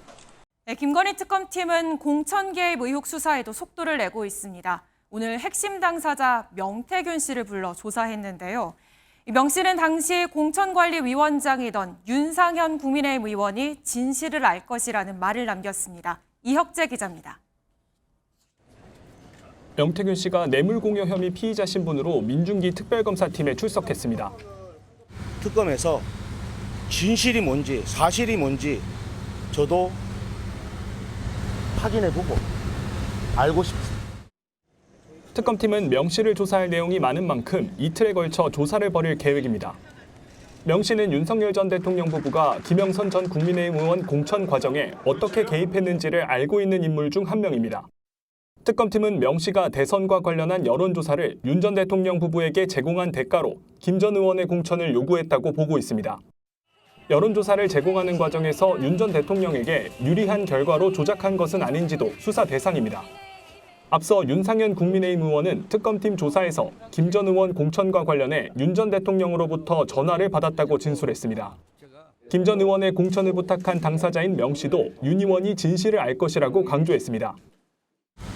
네, 김건희 특검팀은 공천 개입 의혹 수사에도 속도를 내고 있습니다. 오늘 핵심 당사자 명태균 씨를 불러 조사했는데요. 명 씨는 당시 공천관리위원장이던 윤상현 국민의힘 의원이 진실을 알 것이라는 말을 남겼습니다. 이혁재 기자입니다. 명태균 씨가 뇌물공여 혐의 피의자 신분으로 민중기 특별검사팀에 출석했습니다. 특검에서 진실이 뭔지 사실이 뭔지 저도 확인해보고 알고 싶습니다. 특검팀은 명 씨를 조사할 내용이 많은 만큼 이틀에 걸쳐 조사를 벌일 계획입니다. 명 씨는 윤석열 전 대통령 부부가 김영선 전 국민의힘 의원 공천 과정에 어떻게 개입했는지를 알고 있는 인물 중 한 명입니다. 특검팀은 명 씨가 대선과 관련한 여론조사를 윤 전 대통령 부부에게 제공한 대가로 김 전 의원의 공천을 요구했다고 보고 있습니다. 여론조사를 제공하는 과정에서 윤 전 대통령에게 유리한 결과로 조작한 것은 아닌지도 수사 대상입니다. 앞서 윤상현 국민의힘 의원은 특검팀 조사에서 김 전 의원 공천과 관련해 윤 전 대통령으로부터 전화를 받았다고 진술했습니다. 김 전 의원의 공천을 부탁한 당사자인 명 씨도 윤 의원이 진실을 알 것이라고 강조했습니다.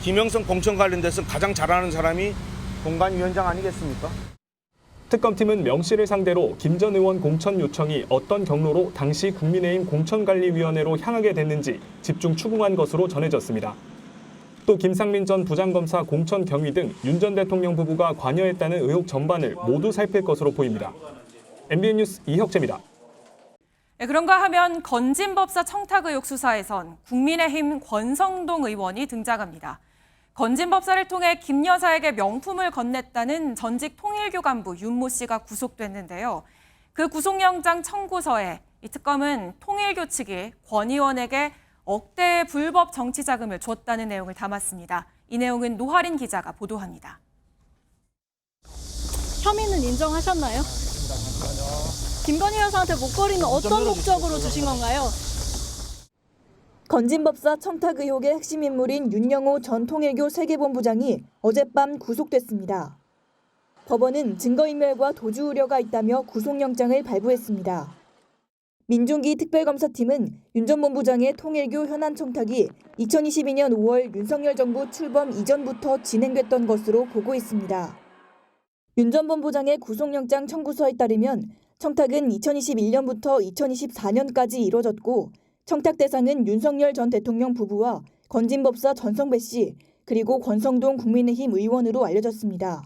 김영선 공천 관련돼서 가장 잘하는 사람이 공관위원장 아니겠습니까? 특검팀은 명 씨를 상대로 김 전 의원 공천 요청이 어떤 경로로 당시 국민의힘 공천관리위원회로 향하게 됐는지 집중 추궁한 것으로 전해졌습니다. 또 김상민 전 부장검사 공천 경위 등 윤 전 대통령 부부가 관여했다는 의혹 전반을 모두 살필 것으로 보입니다. MBN 뉴스 이혁재입니다. 네, 그런가 하면 건진법사 청탁 의혹 수사에선 국민의힘 권성동 의원이 등장합니다. 건진법사를 통해 김 여사에게 명품을 건넸다는 전직 통일교 간부 윤모 씨가 구속됐는데요. 그 구속영장 청구서에 이 특검은 통일교 측이 권 의원에게 억대의 불법 정치 자금을 줬다는 내용을 담았습니다. 이 내용은 노하린 기자가 보도합니다. 혐의는 인정하셨나요? 김건희 여사한테 목걸이는 어떤 목적으로 주신 건가요? 건진법사 청탁 의혹의 핵심 인물인 윤영호 전 통일교 세계본부장이 어젯밤 구속됐습니다. 법원은 증거인멸과 도주 우려가 있다며 구속영장을 발부했습니다. 민중기 특별검사팀은 윤 전 본부장의 통일교 현안 청탁이 2022년 5월 윤석열 정부 출범 이전부터 진행됐던 것으로 보고 있습니다. 윤 전 본부장의 구속영장 청구서에 따르면 청탁은 2021년부터 2024년까지 이뤄졌고 청탁 대상은 윤석열 전 대통령 부부와 건진법사 전성배 씨 그리고 권성동 국민의힘 의원으로 알려졌습니다.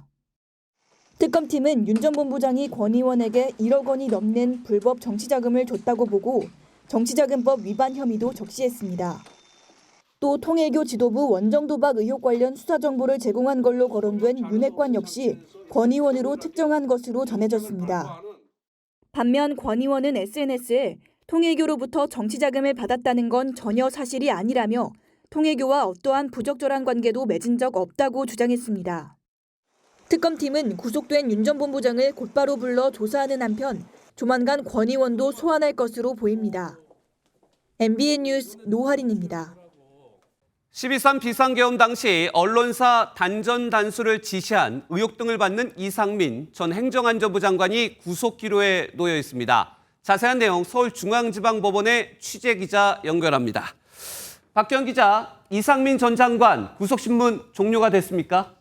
특검팀은 윤 전 본부장이 권 의원에게 1억 원이 넘는 불법 정치자금을 줬다고 보고 정치자금법 위반 혐의도 적시했습니다. 또 통일교 지도부 원정도박 의혹 관련 수사 정보를 제공한 걸로 거론된 윤핵관 역시 권 의원으로 특정한 것으로 전해졌습니다. 반면 권 의원은 SNS에 통일교로부터 정치자금을 받았다는 건 전혀 사실이 아니라며 통일교와 어떠한 부적절한 관계도 맺은 적 없다고 주장했습니다. 특검팀은 구속된 윤 전 본부장을 곧바로 불러 조사하는 한편 조만간 권 의원도 소환할 것으로 보입니다. MBN 뉴스 노하린입니다. 12.3 비상계엄 당시 언론사 단전 단수를 지시한 의혹 등을 받는 이상민 전 행정안전부 장관이 구속 기로에 놓여 있습니다. 자세한 내용 서울중앙지방법원의 취재기자 연결합니다. 박경 기자, 이상민 전 장관 구속신문 종료가 됐습니까?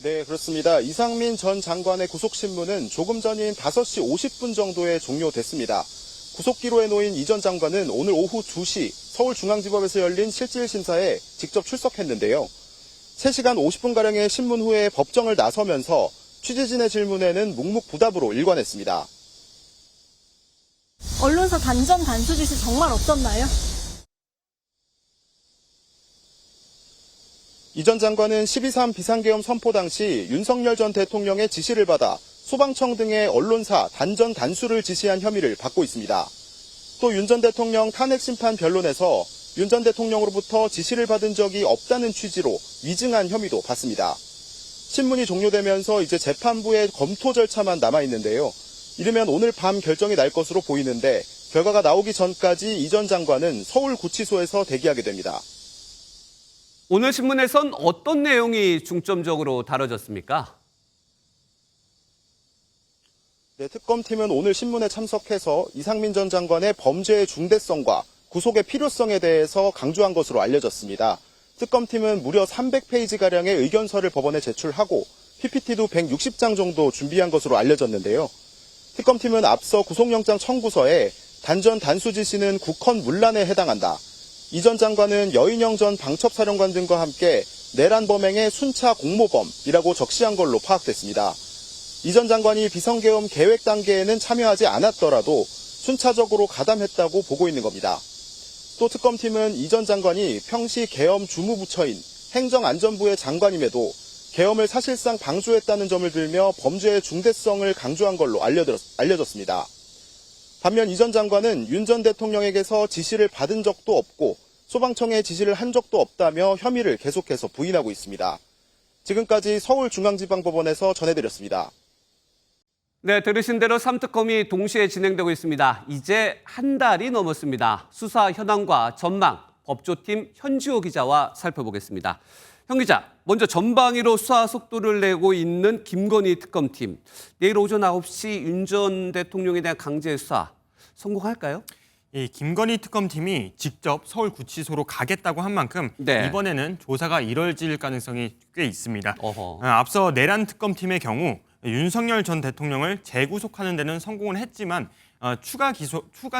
네, 그렇습니다. 이상민 전 장관의 구속신문은 조금 전인 5시 50분 정도에 종료됐습니다. 구속기로에 놓인 이 전 장관은 오늘 오후 2시 서울중앙지법에서 열린 실질심사에 직접 출석했는데요. 3시간 50분가량의 신문 후에 법정을 나서면서 취재진의 질문에는 묵묵부답으로 일관했습니다. 언론사 단전 단수 지시 정말 없었나요? 이 전 장관은 12.3 비상계엄 선포 당시 윤석열 전 대통령의 지시를 받아 소방청 등의 언론사 단전 단수를 지시한 혐의를 받고 있습니다. 또 윤 전 대통령 탄핵심판 변론에서 윤 전 대통령으로부터 지시를 받은 적이 없다는 취지로 위증한 혐의도 받습니다. 신문이 종료되면서 이제 재판부의 검토 절차만 남아있는데요. 이르면 오늘 밤 결정이 날 것으로 보이는데 결과가 나오기 전까지 이 전 장관은 서울구치소에서 대기하게 됩니다. 오늘 신문에선 어떤 내용이 중점적으로 다뤄졌습니까? 네, 특검팀은 오늘 신문에 참석해서 이상민 전 장관의 범죄의 중대성과 구속의 필요성에 대해서 강조한 것으로 알려졌습니다. 특검팀은 무려 300페이지가량의 의견서를 법원에 제출하고 PPT도 160장 정도 준비한 것으로 알려졌는데요. 특검팀은 앞서 구속영장 청구서에 단전 단수 지시는 국헌 문란에 해당한다. 이 전 장관은 여인영 전 방첩사령관 등과 함께 내란 범행의 순차 공모범이라고 적시한 걸로 파악됐습니다. 이 전 장관이 비상계엄 계획 단계에는 참여하지 않았더라도 순차적으로 가담했다고 보고 있는 겁니다. 또 특검팀은 이 전 장관이 평시 계엄 주무부처인 행정안전부의 장관임에도 계엄을 사실상 방조했다는 점을 들며 범죄의 중대성을 강조한 걸로 알려졌습니다. 반면 이 전 장관은 윤 전 대통령에게서 지시를 받은 적도 없고 소방청에 지시를 한 적도 없다며 혐의를 계속해서 부인하고 있습니다. 지금까지 서울중앙지방법원에서 전해드렸습니다. 네, 들으신 대로 3특검이 동시에 진행되고 있습니다. 이제 한 달이 넘었습니다. 수사 현황과 전망, 법조팀 현지호 기자와 살펴보겠습니다. 현 기자, 먼저 전방위로 수사 속도를 내고 있는 김건희 특검팀. 내일 오전 9시 윤 전 대통령에 대한 강제 수사 성공할까요? 이 김건희 특검팀이 직접 서울구치소로 가겠다고 한 만큼 이번에는 조사가 이뤄질 가능성이 꽤 있습니다. 앞서 내란 특검팀의 경우 윤석열 전 대통령을 재구속하는 데는 성공을 했지만 추가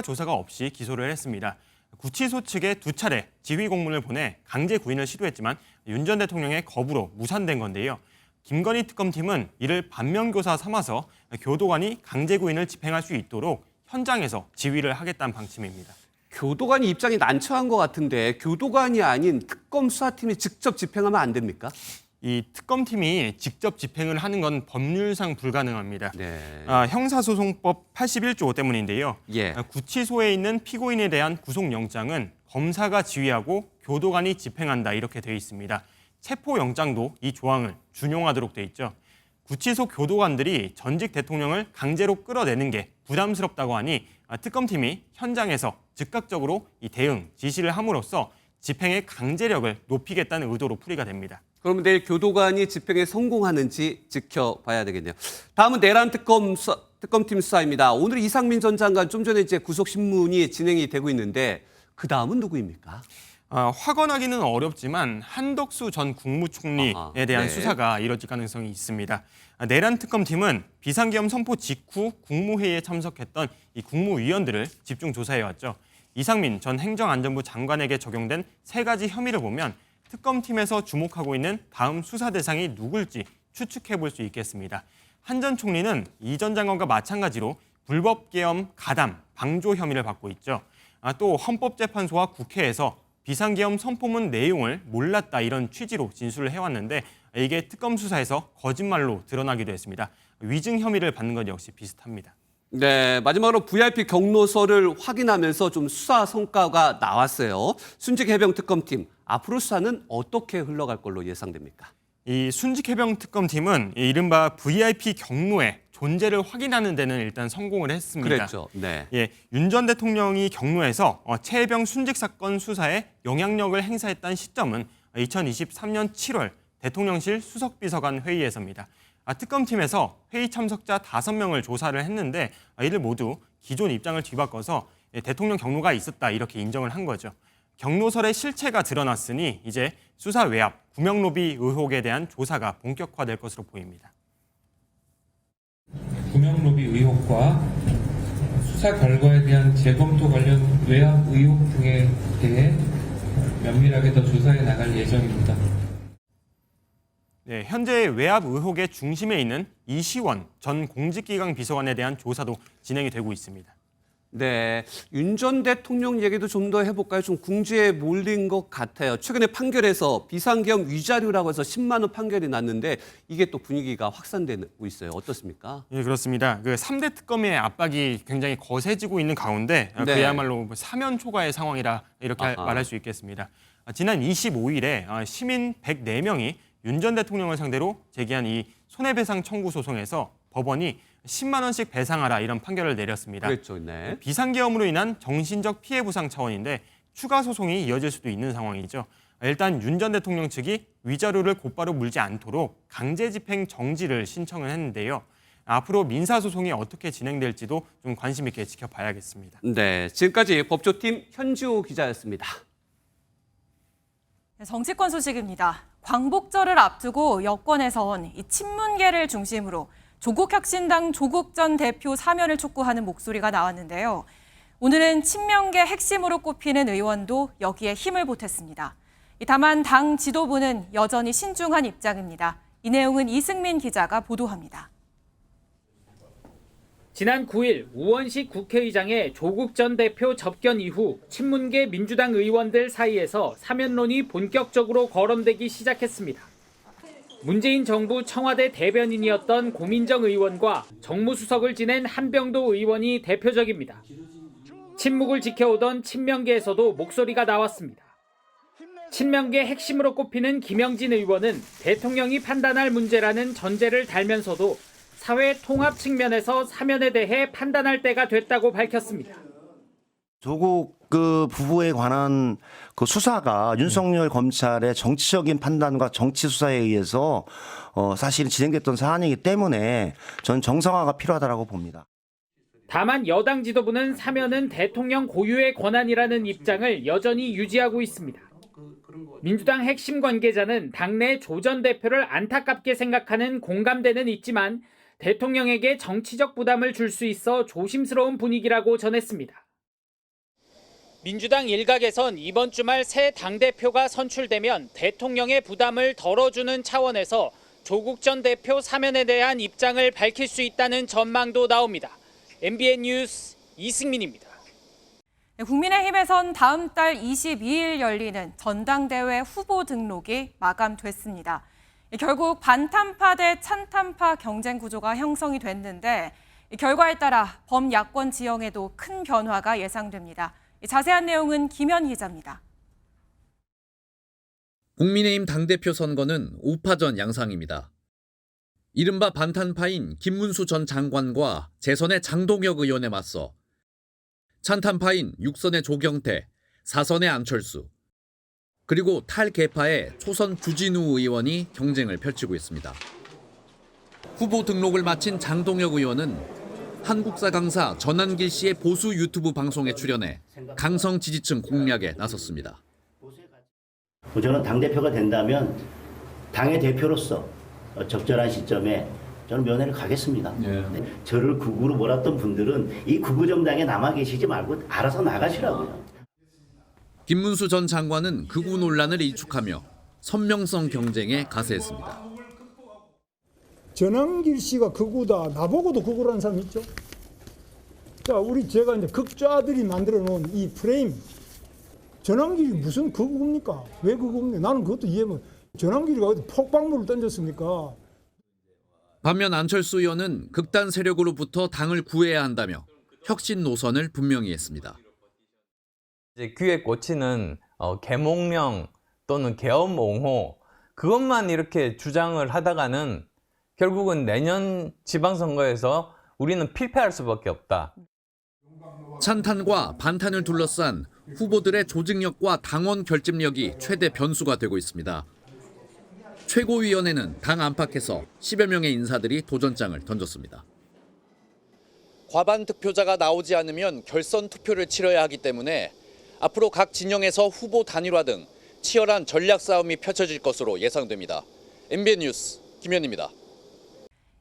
조사가 없이 기소를 했습니다. 구치소 측에 2차례 지휘 공문을 보내 강제 구인을 시도했지만 윤 전 대통령의 거부로 무산된 건데요. 김건희 특검팀은 이를 반면교사 삼아서 교도관이 강제 구인을 집행할 수 있도록 현장에서 지휘를 하겠다는 방침입니다. 교도관이 입장이 난처한 것 같은데 교도관이 아닌 특검 수사팀이 직접 집행하면 안 됩니까? 이 특검팀이 직접 집행을 하는 건 법률상 불가능합니다. 형사소송법 81조 때문인데요. 구치소에 있는 피고인에 대한 구속영장은 검사가 지휘하고 교도관이 집행한다 이렇게 되어 있습니다. 체포영장도 이 조항을 준용하도록 되어 있죠. 구치소 교도관들이 전직 대통령을 강제로 끌어내는 게 부담스럽다고 하니 특검팀이 현장에서 즉각적으로 이 대응, 지시를 함으로써 집행의 강제력을 높이겠다는 의도로 풀이가 됩니다. 그러면 내일 교도관이 집행에 성공하는지 지켜봐야 되겠네요. 다음은 내란 특검팀 수사입니다. 오늘 이상민 전 장관 좀 전에 이제 구속 신문이 진행이 되고 있는데 그 다음은 누구입니까? 확언하기는 어렵지만 한덕수 전 국무총리에 대한 수사가 이뤄질 가능성이 있습니다. 내란 특검팀은 비상계엄 선포 직후 국무회의에 참석했던 이 국무위원들을 집중 조사해왔죠. 이상민 전 행정안전부 장관에게 적용된 3가지 혐의를 보면 특검팀에서 주목하고 있는 다음 수사 대상이 누굴지 추측해볼 수 있겠습니다. 한 전 총리는 이 전 장관과 마찬가지로 불법계엄 가담, 방조 혐의를 받고 있죠. 또 헌법재판소와 국회에서 비상계엄 선포문 내용을 몰랐다 이런 취지로 진술을 해왔는데 이게 특검 수사에서 거짓말로 드러나기도 했습니다. 위증 혐의를 받는 것 역시 비슷합니다. 네, 마지막으로 VIP 경로서를 확인하면서 좀 수사 성과가 나왔어요. 순직해병 특검팀, 앞으로 수사는 어떻게 흘러갈 걸로 예상됩니까? 이 순직해병 특검팀은 이른바 VIP 경로의 존재를 확인하는 데는 일단 성공을 했습니다. 그랬죠. 네. 윤 전 대통령이 경로에서 최혜병 순직 사건 수사에 영향력을 행사했던 시점은 2023년 7월 대통령실 수석비서관 회의에서입니다. 특검팀에서 회의 참석자 5명을 조사를 했는데 이들 모두 기존 입장을 뒤바꿔서 대통령 경로가 있었다 이렇게 인정을 한 거죠. 경로설의 실체가 드러났으니 이제 수사 외압, 구명로비 의혹에 대한 조사가 본격화될 것으로 보입니다. 구명로비 의혹과 수사 결과에 대한 재검토 관련 외압 의혹 등에 대해 면밀하게 더 조사해 나갈 예정입니다. 네, 현재 외압 의혹의 중심에 있는 이시원 전 공직기강 비서관에 대한 조사도 진행이 되고 있습니다. 네, 윤 전 대통령 얘기도 좀 더 해볼까요? 좀 궁지에 몰린 것 같아요. 최근에 판결에서 비상계엄 위자료라고 해서 10만 원 판결이 났는데 이게 또 분위기가 확산되고 있어요. 어떻습니까? 네, 그렇습니다. 3대 특검의 압박이 굉장히 거세지고 있는 가운데 네. 그야말로 사면 초과의 상황이라 이렇게 말할 수 있겠습니다. 지난 25일에 시민 104명이 윤 전 대통령을 상대로 제기한 이 손해배상 청구 소송에서 법원이 10만 원씩 배상하라 이런 판결을 내렸습니다. 그렇죠, 네. 비상계엄으로 인한 정신적 피해 보상 차원인데 추가 소송이 이어질 수도 있는 상황이죠. 일단 윤 전 대통령 측이 위자료를 곧바로 물지 않도록 강제 집행 정지를 신청을 했는데요. 앞으로 민사 소송이 어떻게 진행될지도 좀 관심 있게 지켜봐야겠습니다. 네, 지금까지 법조팀 현지호 기자였습니다. 정치권 소식입니다. 광복절을 앞두고 여권에선 이 친문계를 중심으로 조국혁신당 조국 전 대표 사면을 촉구하는 목소리가 나왔는데요. 오늘은 친명계 핵심으로 꼽히는 의원도 여기에 힘을 보탰습니다. 다만 당 지도부는 여전히 신중한 입장입니다. 이 내용은 이승민 기자가 보도합니다. 지난 9일 우원식 국회의장의 조국 전 대표 접견 이후 친문계 민주당 의원들 사이에서 사면론이 본격적으로 거론되기 시작했습니다. 문재인 정부 청와대 대변인이었던 고민정 의원과 정무수석을 지낸 한병도 의원이 대표적입니다. 친묵을 지켜오던 친명계에서도 목소리가 나왔습니다. 친명계 핵심으로 꼽히는 김영진 의원은 대통령이 판단할 문제라는 전제를 달면서도 사회 통합 측면에서 사면에 대해 판단할 때가 됐다고 밝혔습니다. 조국 부부에 관한 수사가 윤석열 검찰의 정치적인 판단과 정치 수사에 의해서 사실 진행됐던 사안이기 때문에 저는 정상화가 필요하다고 봅니다. 다만 여당 지도부는 사면은 대통령 고유의 권한이라는 입장을 여전히 유지하고 있습니다. 민주당 핵심 관계자는 당내 조 전 대표를 안타깝게 생각하는 공감대는 있지만 대통령에게 정치적 부담을 줄 수 있어 조심스러운 분위기라고 전했습니다. 민주당 일각에선 이번 주말 새 당대표가 선출되면 대통령의 부담을 덜어주는 차원에서 조국 전 대표 사면에 대한 입장을 밝힐 수 있다는 전망도 나옵니다. MBN 뉴스 이승민입니다. 국민의힘에선 다음 달 22일 열리는 전당대회 후보 등록이 마감됐습니다. 결국 반탄파 대 찬탄파 경쟁 구조가 형성이 됐는데 결과에 따라 범야권 지형에도 큰 변화가 예상됩니다. 자세한 내용은 김현 기자입니다. 국민의힘 당대표 선거는 5파전 양상입니다. 이른바 반탄파인 김문수 전 장관과 재선의 장동혁 의원에 맞서 찬탄파인 6선의 조경태, 4선의 안철수, 그리고 탈개파의 초선 주진우 의원이 경쟁을 펼치고 있습니다. 후보 등록을 마친 장동혁 의원은 한국사 강사 전한길 씨의 보수 유튜브 방송에 출연해 강성 지지층 공략에 나섰습니다. 저는 당대표가 된다면 당의 대표로서 적절한 시점에 저는 면회를 가겠습니다. 저를 극우로 몰았던 분들은 이 극우 정당에 남아 계시지 말고 알아서 나가시라고요. 김문수 전 장관은 극우 논란을 일축하며 선명성 경쟁에 가세했습니다. 전한길 씨가 극우다. 나보고도 극우라는 사람 있죠? 자, 제가 이제 극좌들이 만들어 놓은 이 프레임. 전한길이 무슨 극우입니까? 왜 극우입니까? 나는 그것도 이해해. 전한길이가 어디 폭발물을 던졌습니까? 반면 안철수 의원은 극단 세력으로부터 당을 구해야 한다며 혁신 노선을 분명히 했습니다. 이제 귀에 꽂히는 계몽령 또는 계엄 옹호 그것만 이렇게 주장을 하다가는 결국은 내년 지방선거에서 우리는 필패할 수밖에 없다. 찬탄과 반탄을 둘러싼 후보들의 조직력과 당원 결집력이 최대 변수가 되고 있습니다. 최고위원회는 당 안팎에서 10여 명의 인사들이 도전장을 던졌습니다. 과반 득표자가 나오지 않으면 결선 투표를 치러야 하기 때문에 앞으로 각 진영에서 후보 단일화 등 치열한 전략 싸움이 펼쳐질 것으로 예상됩니다. MBN 뉴스 김현입니다.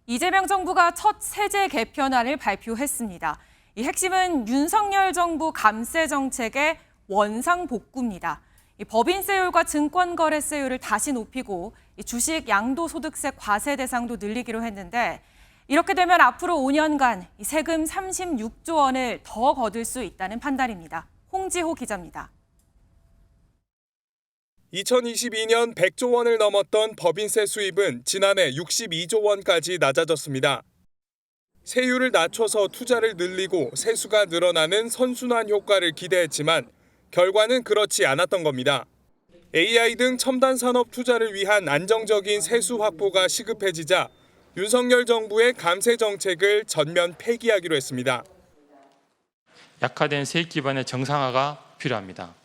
이재명 정부가 첫 세제 개편안을 발표했습니다. 이 핵심은 윤석열 정부 감세 정책의 원상복구입니다. 이 법인세율과 증권거래세율을 다시 높이고 이 주식 양도소득세 과세 대상도 늘리기로 했는데 이렇게 되면 앞으로 5년간 이 세금 36조 원을 더 거둘 수 있다는 판단입니다. 홍지호 기자입니다. 2022년 100조 원을 넘었던 법인세 수입은 지난해 62조 원까지 낮아졌습니다. 세율을 낮춰서 투자를 늘리고 세수가 늘어나는 선순환 효과를 기대했지만 결과는 그렇지 않았던 겁니다. AI 등 첨단 산업 투자를 위한 안정적인 세수 확보가 시급해지자 윤석열 정부의 감세 정책을 전면 폐기하기로 했습니다. 약화된 세액 기반의 정상화가 필요합니다.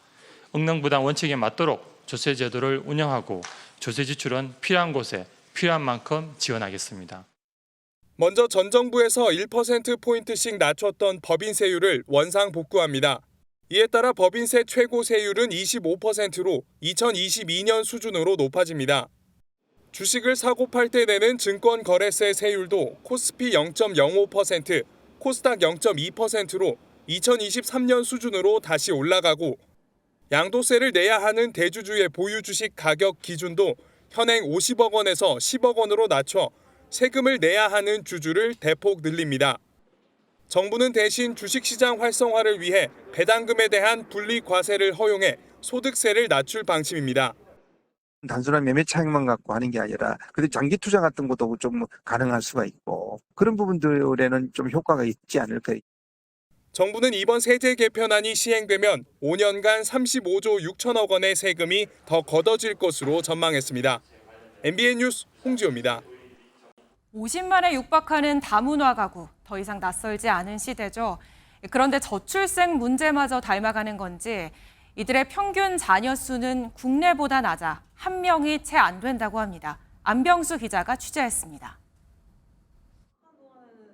응능부담 원칙에 맞도록 조세 제도를 운영하고 조세 지출은 필요한 곳에 필요한 만큼 지원하겠습니다. 먼저 전 정부에서 1%포인트씩 낮췄던 법인세율을 원상 복구합니다. 이에 따라 법인세 최고 세율은 25%로 2022년 수준으로 높아집니다. 주식을 사고 팔 때 내는 증권거래세 세율도 코스피 0.05%, 코스닥 0.2%로 2023년 수준으로 다시 올라가고 양도세를 내야 하는 대주주의 보유 주식 가격 기준도 현행 50억 원에서 10억 원으로 낮춰 세금을 내야 하는 주주를 대폭 늘립니다. 정부는 대신 주식시장 활성화를 위해 배당금에 대한 분리과세를 허용해 소득세를 낮출 방침입니다. 단순한 매매 차익만 갖고 하는 게 아니라 근데 장기 투자 같은 것도 좀 가능할 수가 있고 그런 부분들에는 좀 효과가 있지 않을까. 정부는 이번 세제 개편안이 시행되면 5년간 35조 6천억 원의 세금이 더 걷어질 것으로 전망했습니다. MBN 뉴스 홍지호입니다. 50만에 육박하는 다문화 가구, 더 이상 낯설지 않은 시대죠. 그런데 저출생 문제마저 닮아가는 건지 이들의 평균 자녀 수는 국내보다 낮아 1명이 채 안 된다고 합니다. 안병수 기자가 취재했습니다.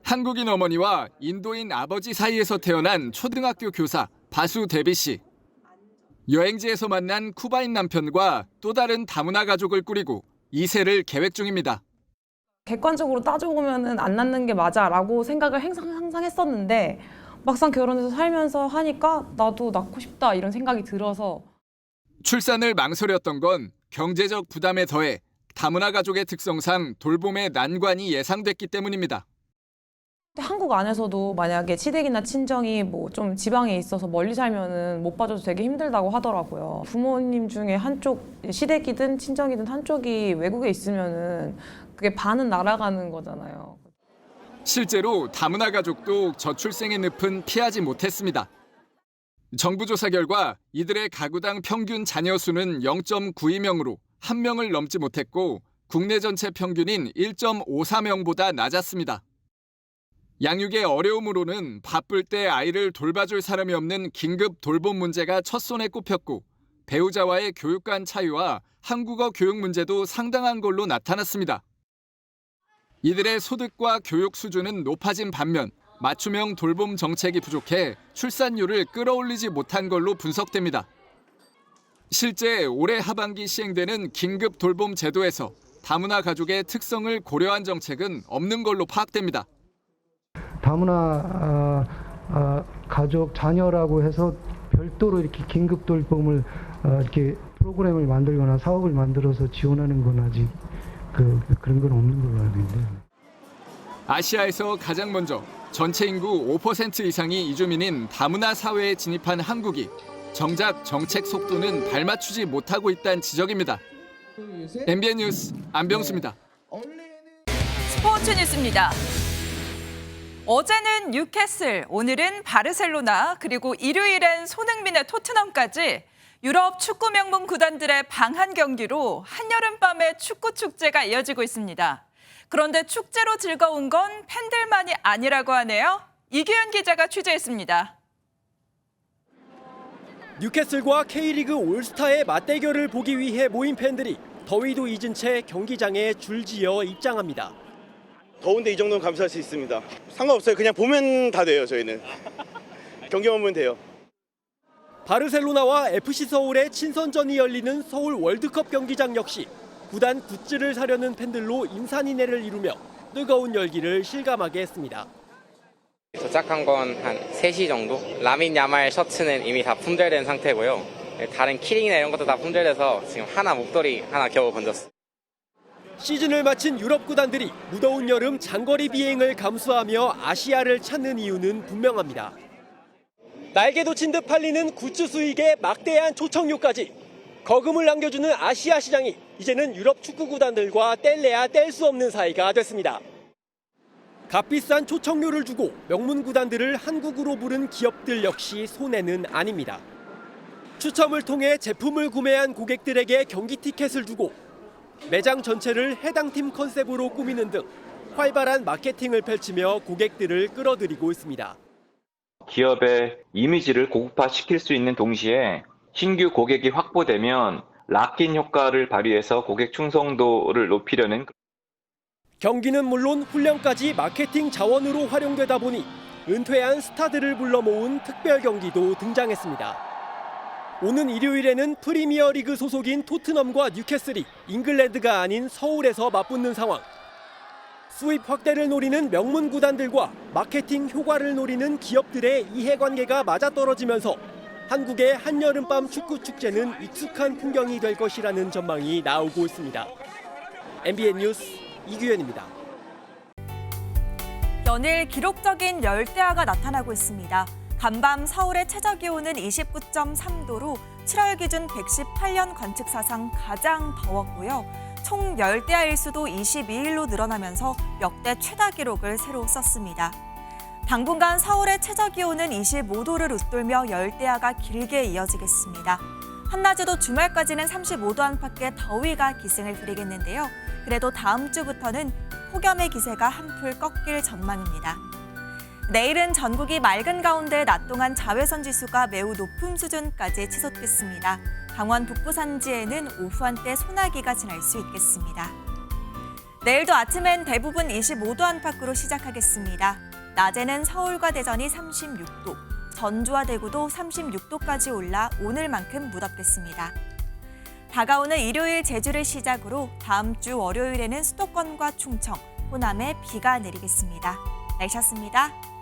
한국인 어머니와 인도인 아버지 사이에서 태어난 초등학교 교사 바수 데비 씨. 여행지에서 만난 쿠바인 남편과 또 다른 다문화 가족을 꾸리고 2세를 계획 중입니다. 객관적으로 따져보면 안 낳는 게 맞아라고 생각을 항상 했었는데 막상 결혼해서 살면서 하니까 나도 낳고 싶다 이런 생각이 들어서. 출산을 망설였던 건 경제적 부담에 더해 다문화 가족의 특성상 돌봄의 난관이 예상됐기 때문입니다. 한국 안에서도 만약에 시댁이나 친정이 뭐 좀 지방에 있어서 멀리 살면은 못 봐줘도 되게 힘들다고 하더라고요. 부모님 중에 한쪽 시댁이든 친정이든 한쪽이 외국에 있으면은 그게 반은 날아가는 거잖아요. 실제로 다문화 가족도 저출생의 늪은 피하지 못했습니다. 정부 조사 결과 이들의 가구당 평균 자녀 수는 0.92명으로 1명을 넘지 못했고 국내 전체 평균인 1.54명보다 낮았습니다. 양육의 어려움으로는 바쁠 때 아이를 돌봐줄 사람이 없는 긴급 돌봄 문제가 첫손에 꼽혔고 배우자와의 교육관 차이와 한국어 교육 문제도 상당한 걸로 나타났습니다. 이들의 소득과 교육 수준은 높아진 반면 맞춤형 돌봄 정책이 부족해 출산율을 끌어올리지 못한 걸로 분석됩니다. 실제 올해 하반기 시행되는 긴급 돌봄 제도에서 다문화 가족의 특성을 고려한 정책은 없는 걸로 파악됩니다. 다문화 가족 자녀라고 해서 별도로 이렇게 긴급 돌봄을 이렇게 프로그램을 만들거나 사업을 만들어서 지원하는 건 아직 그런 건 없는 걸로 알고 있는데. 아시아에서 가장 먼저 전체 인구 5% 이상이 이주민인 다문화 사회에 진입한 한국이 정작 정책 속도는 발맞추지 못하고 있다는 지적입니다. MBN 뉴스 안병수입니다. 스포츠 뉴스입니다. 어제는 뉴캐슬, 오늘은 바르셀로나, 그리고 일요일엔 손흥민의 토트넘까지 유럽 축구 명문 구단들의 방한 경기로 한여름밤의 축구 축제가 이어지고 있습니다. 그런데 축제로 즐거운 건 팬들만이 아니라고 하네요. 이규현 기자가 취재했습니다. 뉴캐슬과 K리그 올스타의 맞대결을 보기 위해 모인 팬들이 더위도 잊은 채 경기장에 줄지어 입장합니다. 더운데 이 정도는 감수할 수 있습니다. 상관없어요. 그냥 보면 다 돼요, 저희는. 경기만 보면 돼요. 바르셀로나와 FC 서울의 친선전이 열리는 서울 월드컵 경기장 역시 구단 굿즈를 사려는 팬들로 인산인해를 이루며 뜨거운 열기를 실감하게 했습니다. 도착한 건 한 3시 정도? 라민 야말 셔츠는 이미 다 품절된 상태고요. 다른 키링이나 이런 것도 다 품절돼서 지금 목도리 하나 겨우 건졌어요. 시즌을 마친 유럽 구단들이 무더운 여름 장거리 비행을 감수하며 아시아를 찾는 이유는 분명합니다. 날개 돋친 듯 팔리는 굿즈 수익에 막대한 초청료까지 거금을 남겨주는 아시아 시장이 이제는 유럽 축구 구단들과 뗄래야 뗄 수 없는 사이가 됐습니다. 값비싼 초청료를 주고 명문 구단들을 한국으로 부른 기업들 역시 손해는 아닙니다. 추첨을 통해 제품을 구매한 고객들에게 경기 티켓을 주고 매장 전체를 해당 팀 컨셉으로 꾸미는 등 활발한 마케팅을 펼치며 고객들을 끌어들이고 있습니다. 기업의 이미지를 고급화시킬 수 있는 동시에 신규 고객이 확보되면 락인 효과를 발휘해서 고객 충성도를 높이려는 경기는 물론 훈련까지 마케팅 자원으로 활용되다 보니 은퇴한 스타들을 불러 모은 특별 경기도 등장했습니다. 오는 일요일에는 프리미어리그 소속인 토트넘과 뉴캐슬이 잉글랜드가 아닌 서울에서 맞붙는 상황. 수입 확대를 노리는 명문 구단들과 마케팅 효과를 노리는 기업들의 이해관계가 맞아떨어지면서 한국의 한여름밤 축구 축제는 익숙한 풍경이 될 것이라는 전망이 나오고 있습니다. MBN 뉴스 이규현입니다. 연일 기록적인 열대야가 나타나고 있습니다. 간밤 서울의 최저기온은 29.3도로 7월 기준 118년 관측 사상 가장 더웠고요. 총 열대야 일수도 22일로 늘어나면서 역대 최다 기록을 새로 썼습니다. 당분간 서울의 최저기온은 25도를 웃돌며 열대야가 길게 이어지겠습니다. 한낮에도 주말까지는 35도 안팎의 더위가 기승을 부리겠는데요. 그래도 다음 주부터는 폭염의 기세가 한풀 꺾일 전망입니다. 내일은 전국이 맑은 가운데 낮 동안 자외선 지수가 매우 높은 수준까지 치솟겠습니다. 강원 북부 산지에는 오후 한때 소나기가 지날 수 있겠습니다. 내일도 아침엔 대부분 25도 안팎으로 시작하겠습니다. 낮에는 서울과 대전이 36도, 전주와 대구도 36도까지 올라 오늘만큼 무덥겠습니다. 다가오는 일요일 제주를 시작으로 다음 주 월요일에는 수도권과 충청, 호남에 비가 내리겠습니다. 날씨였습니다.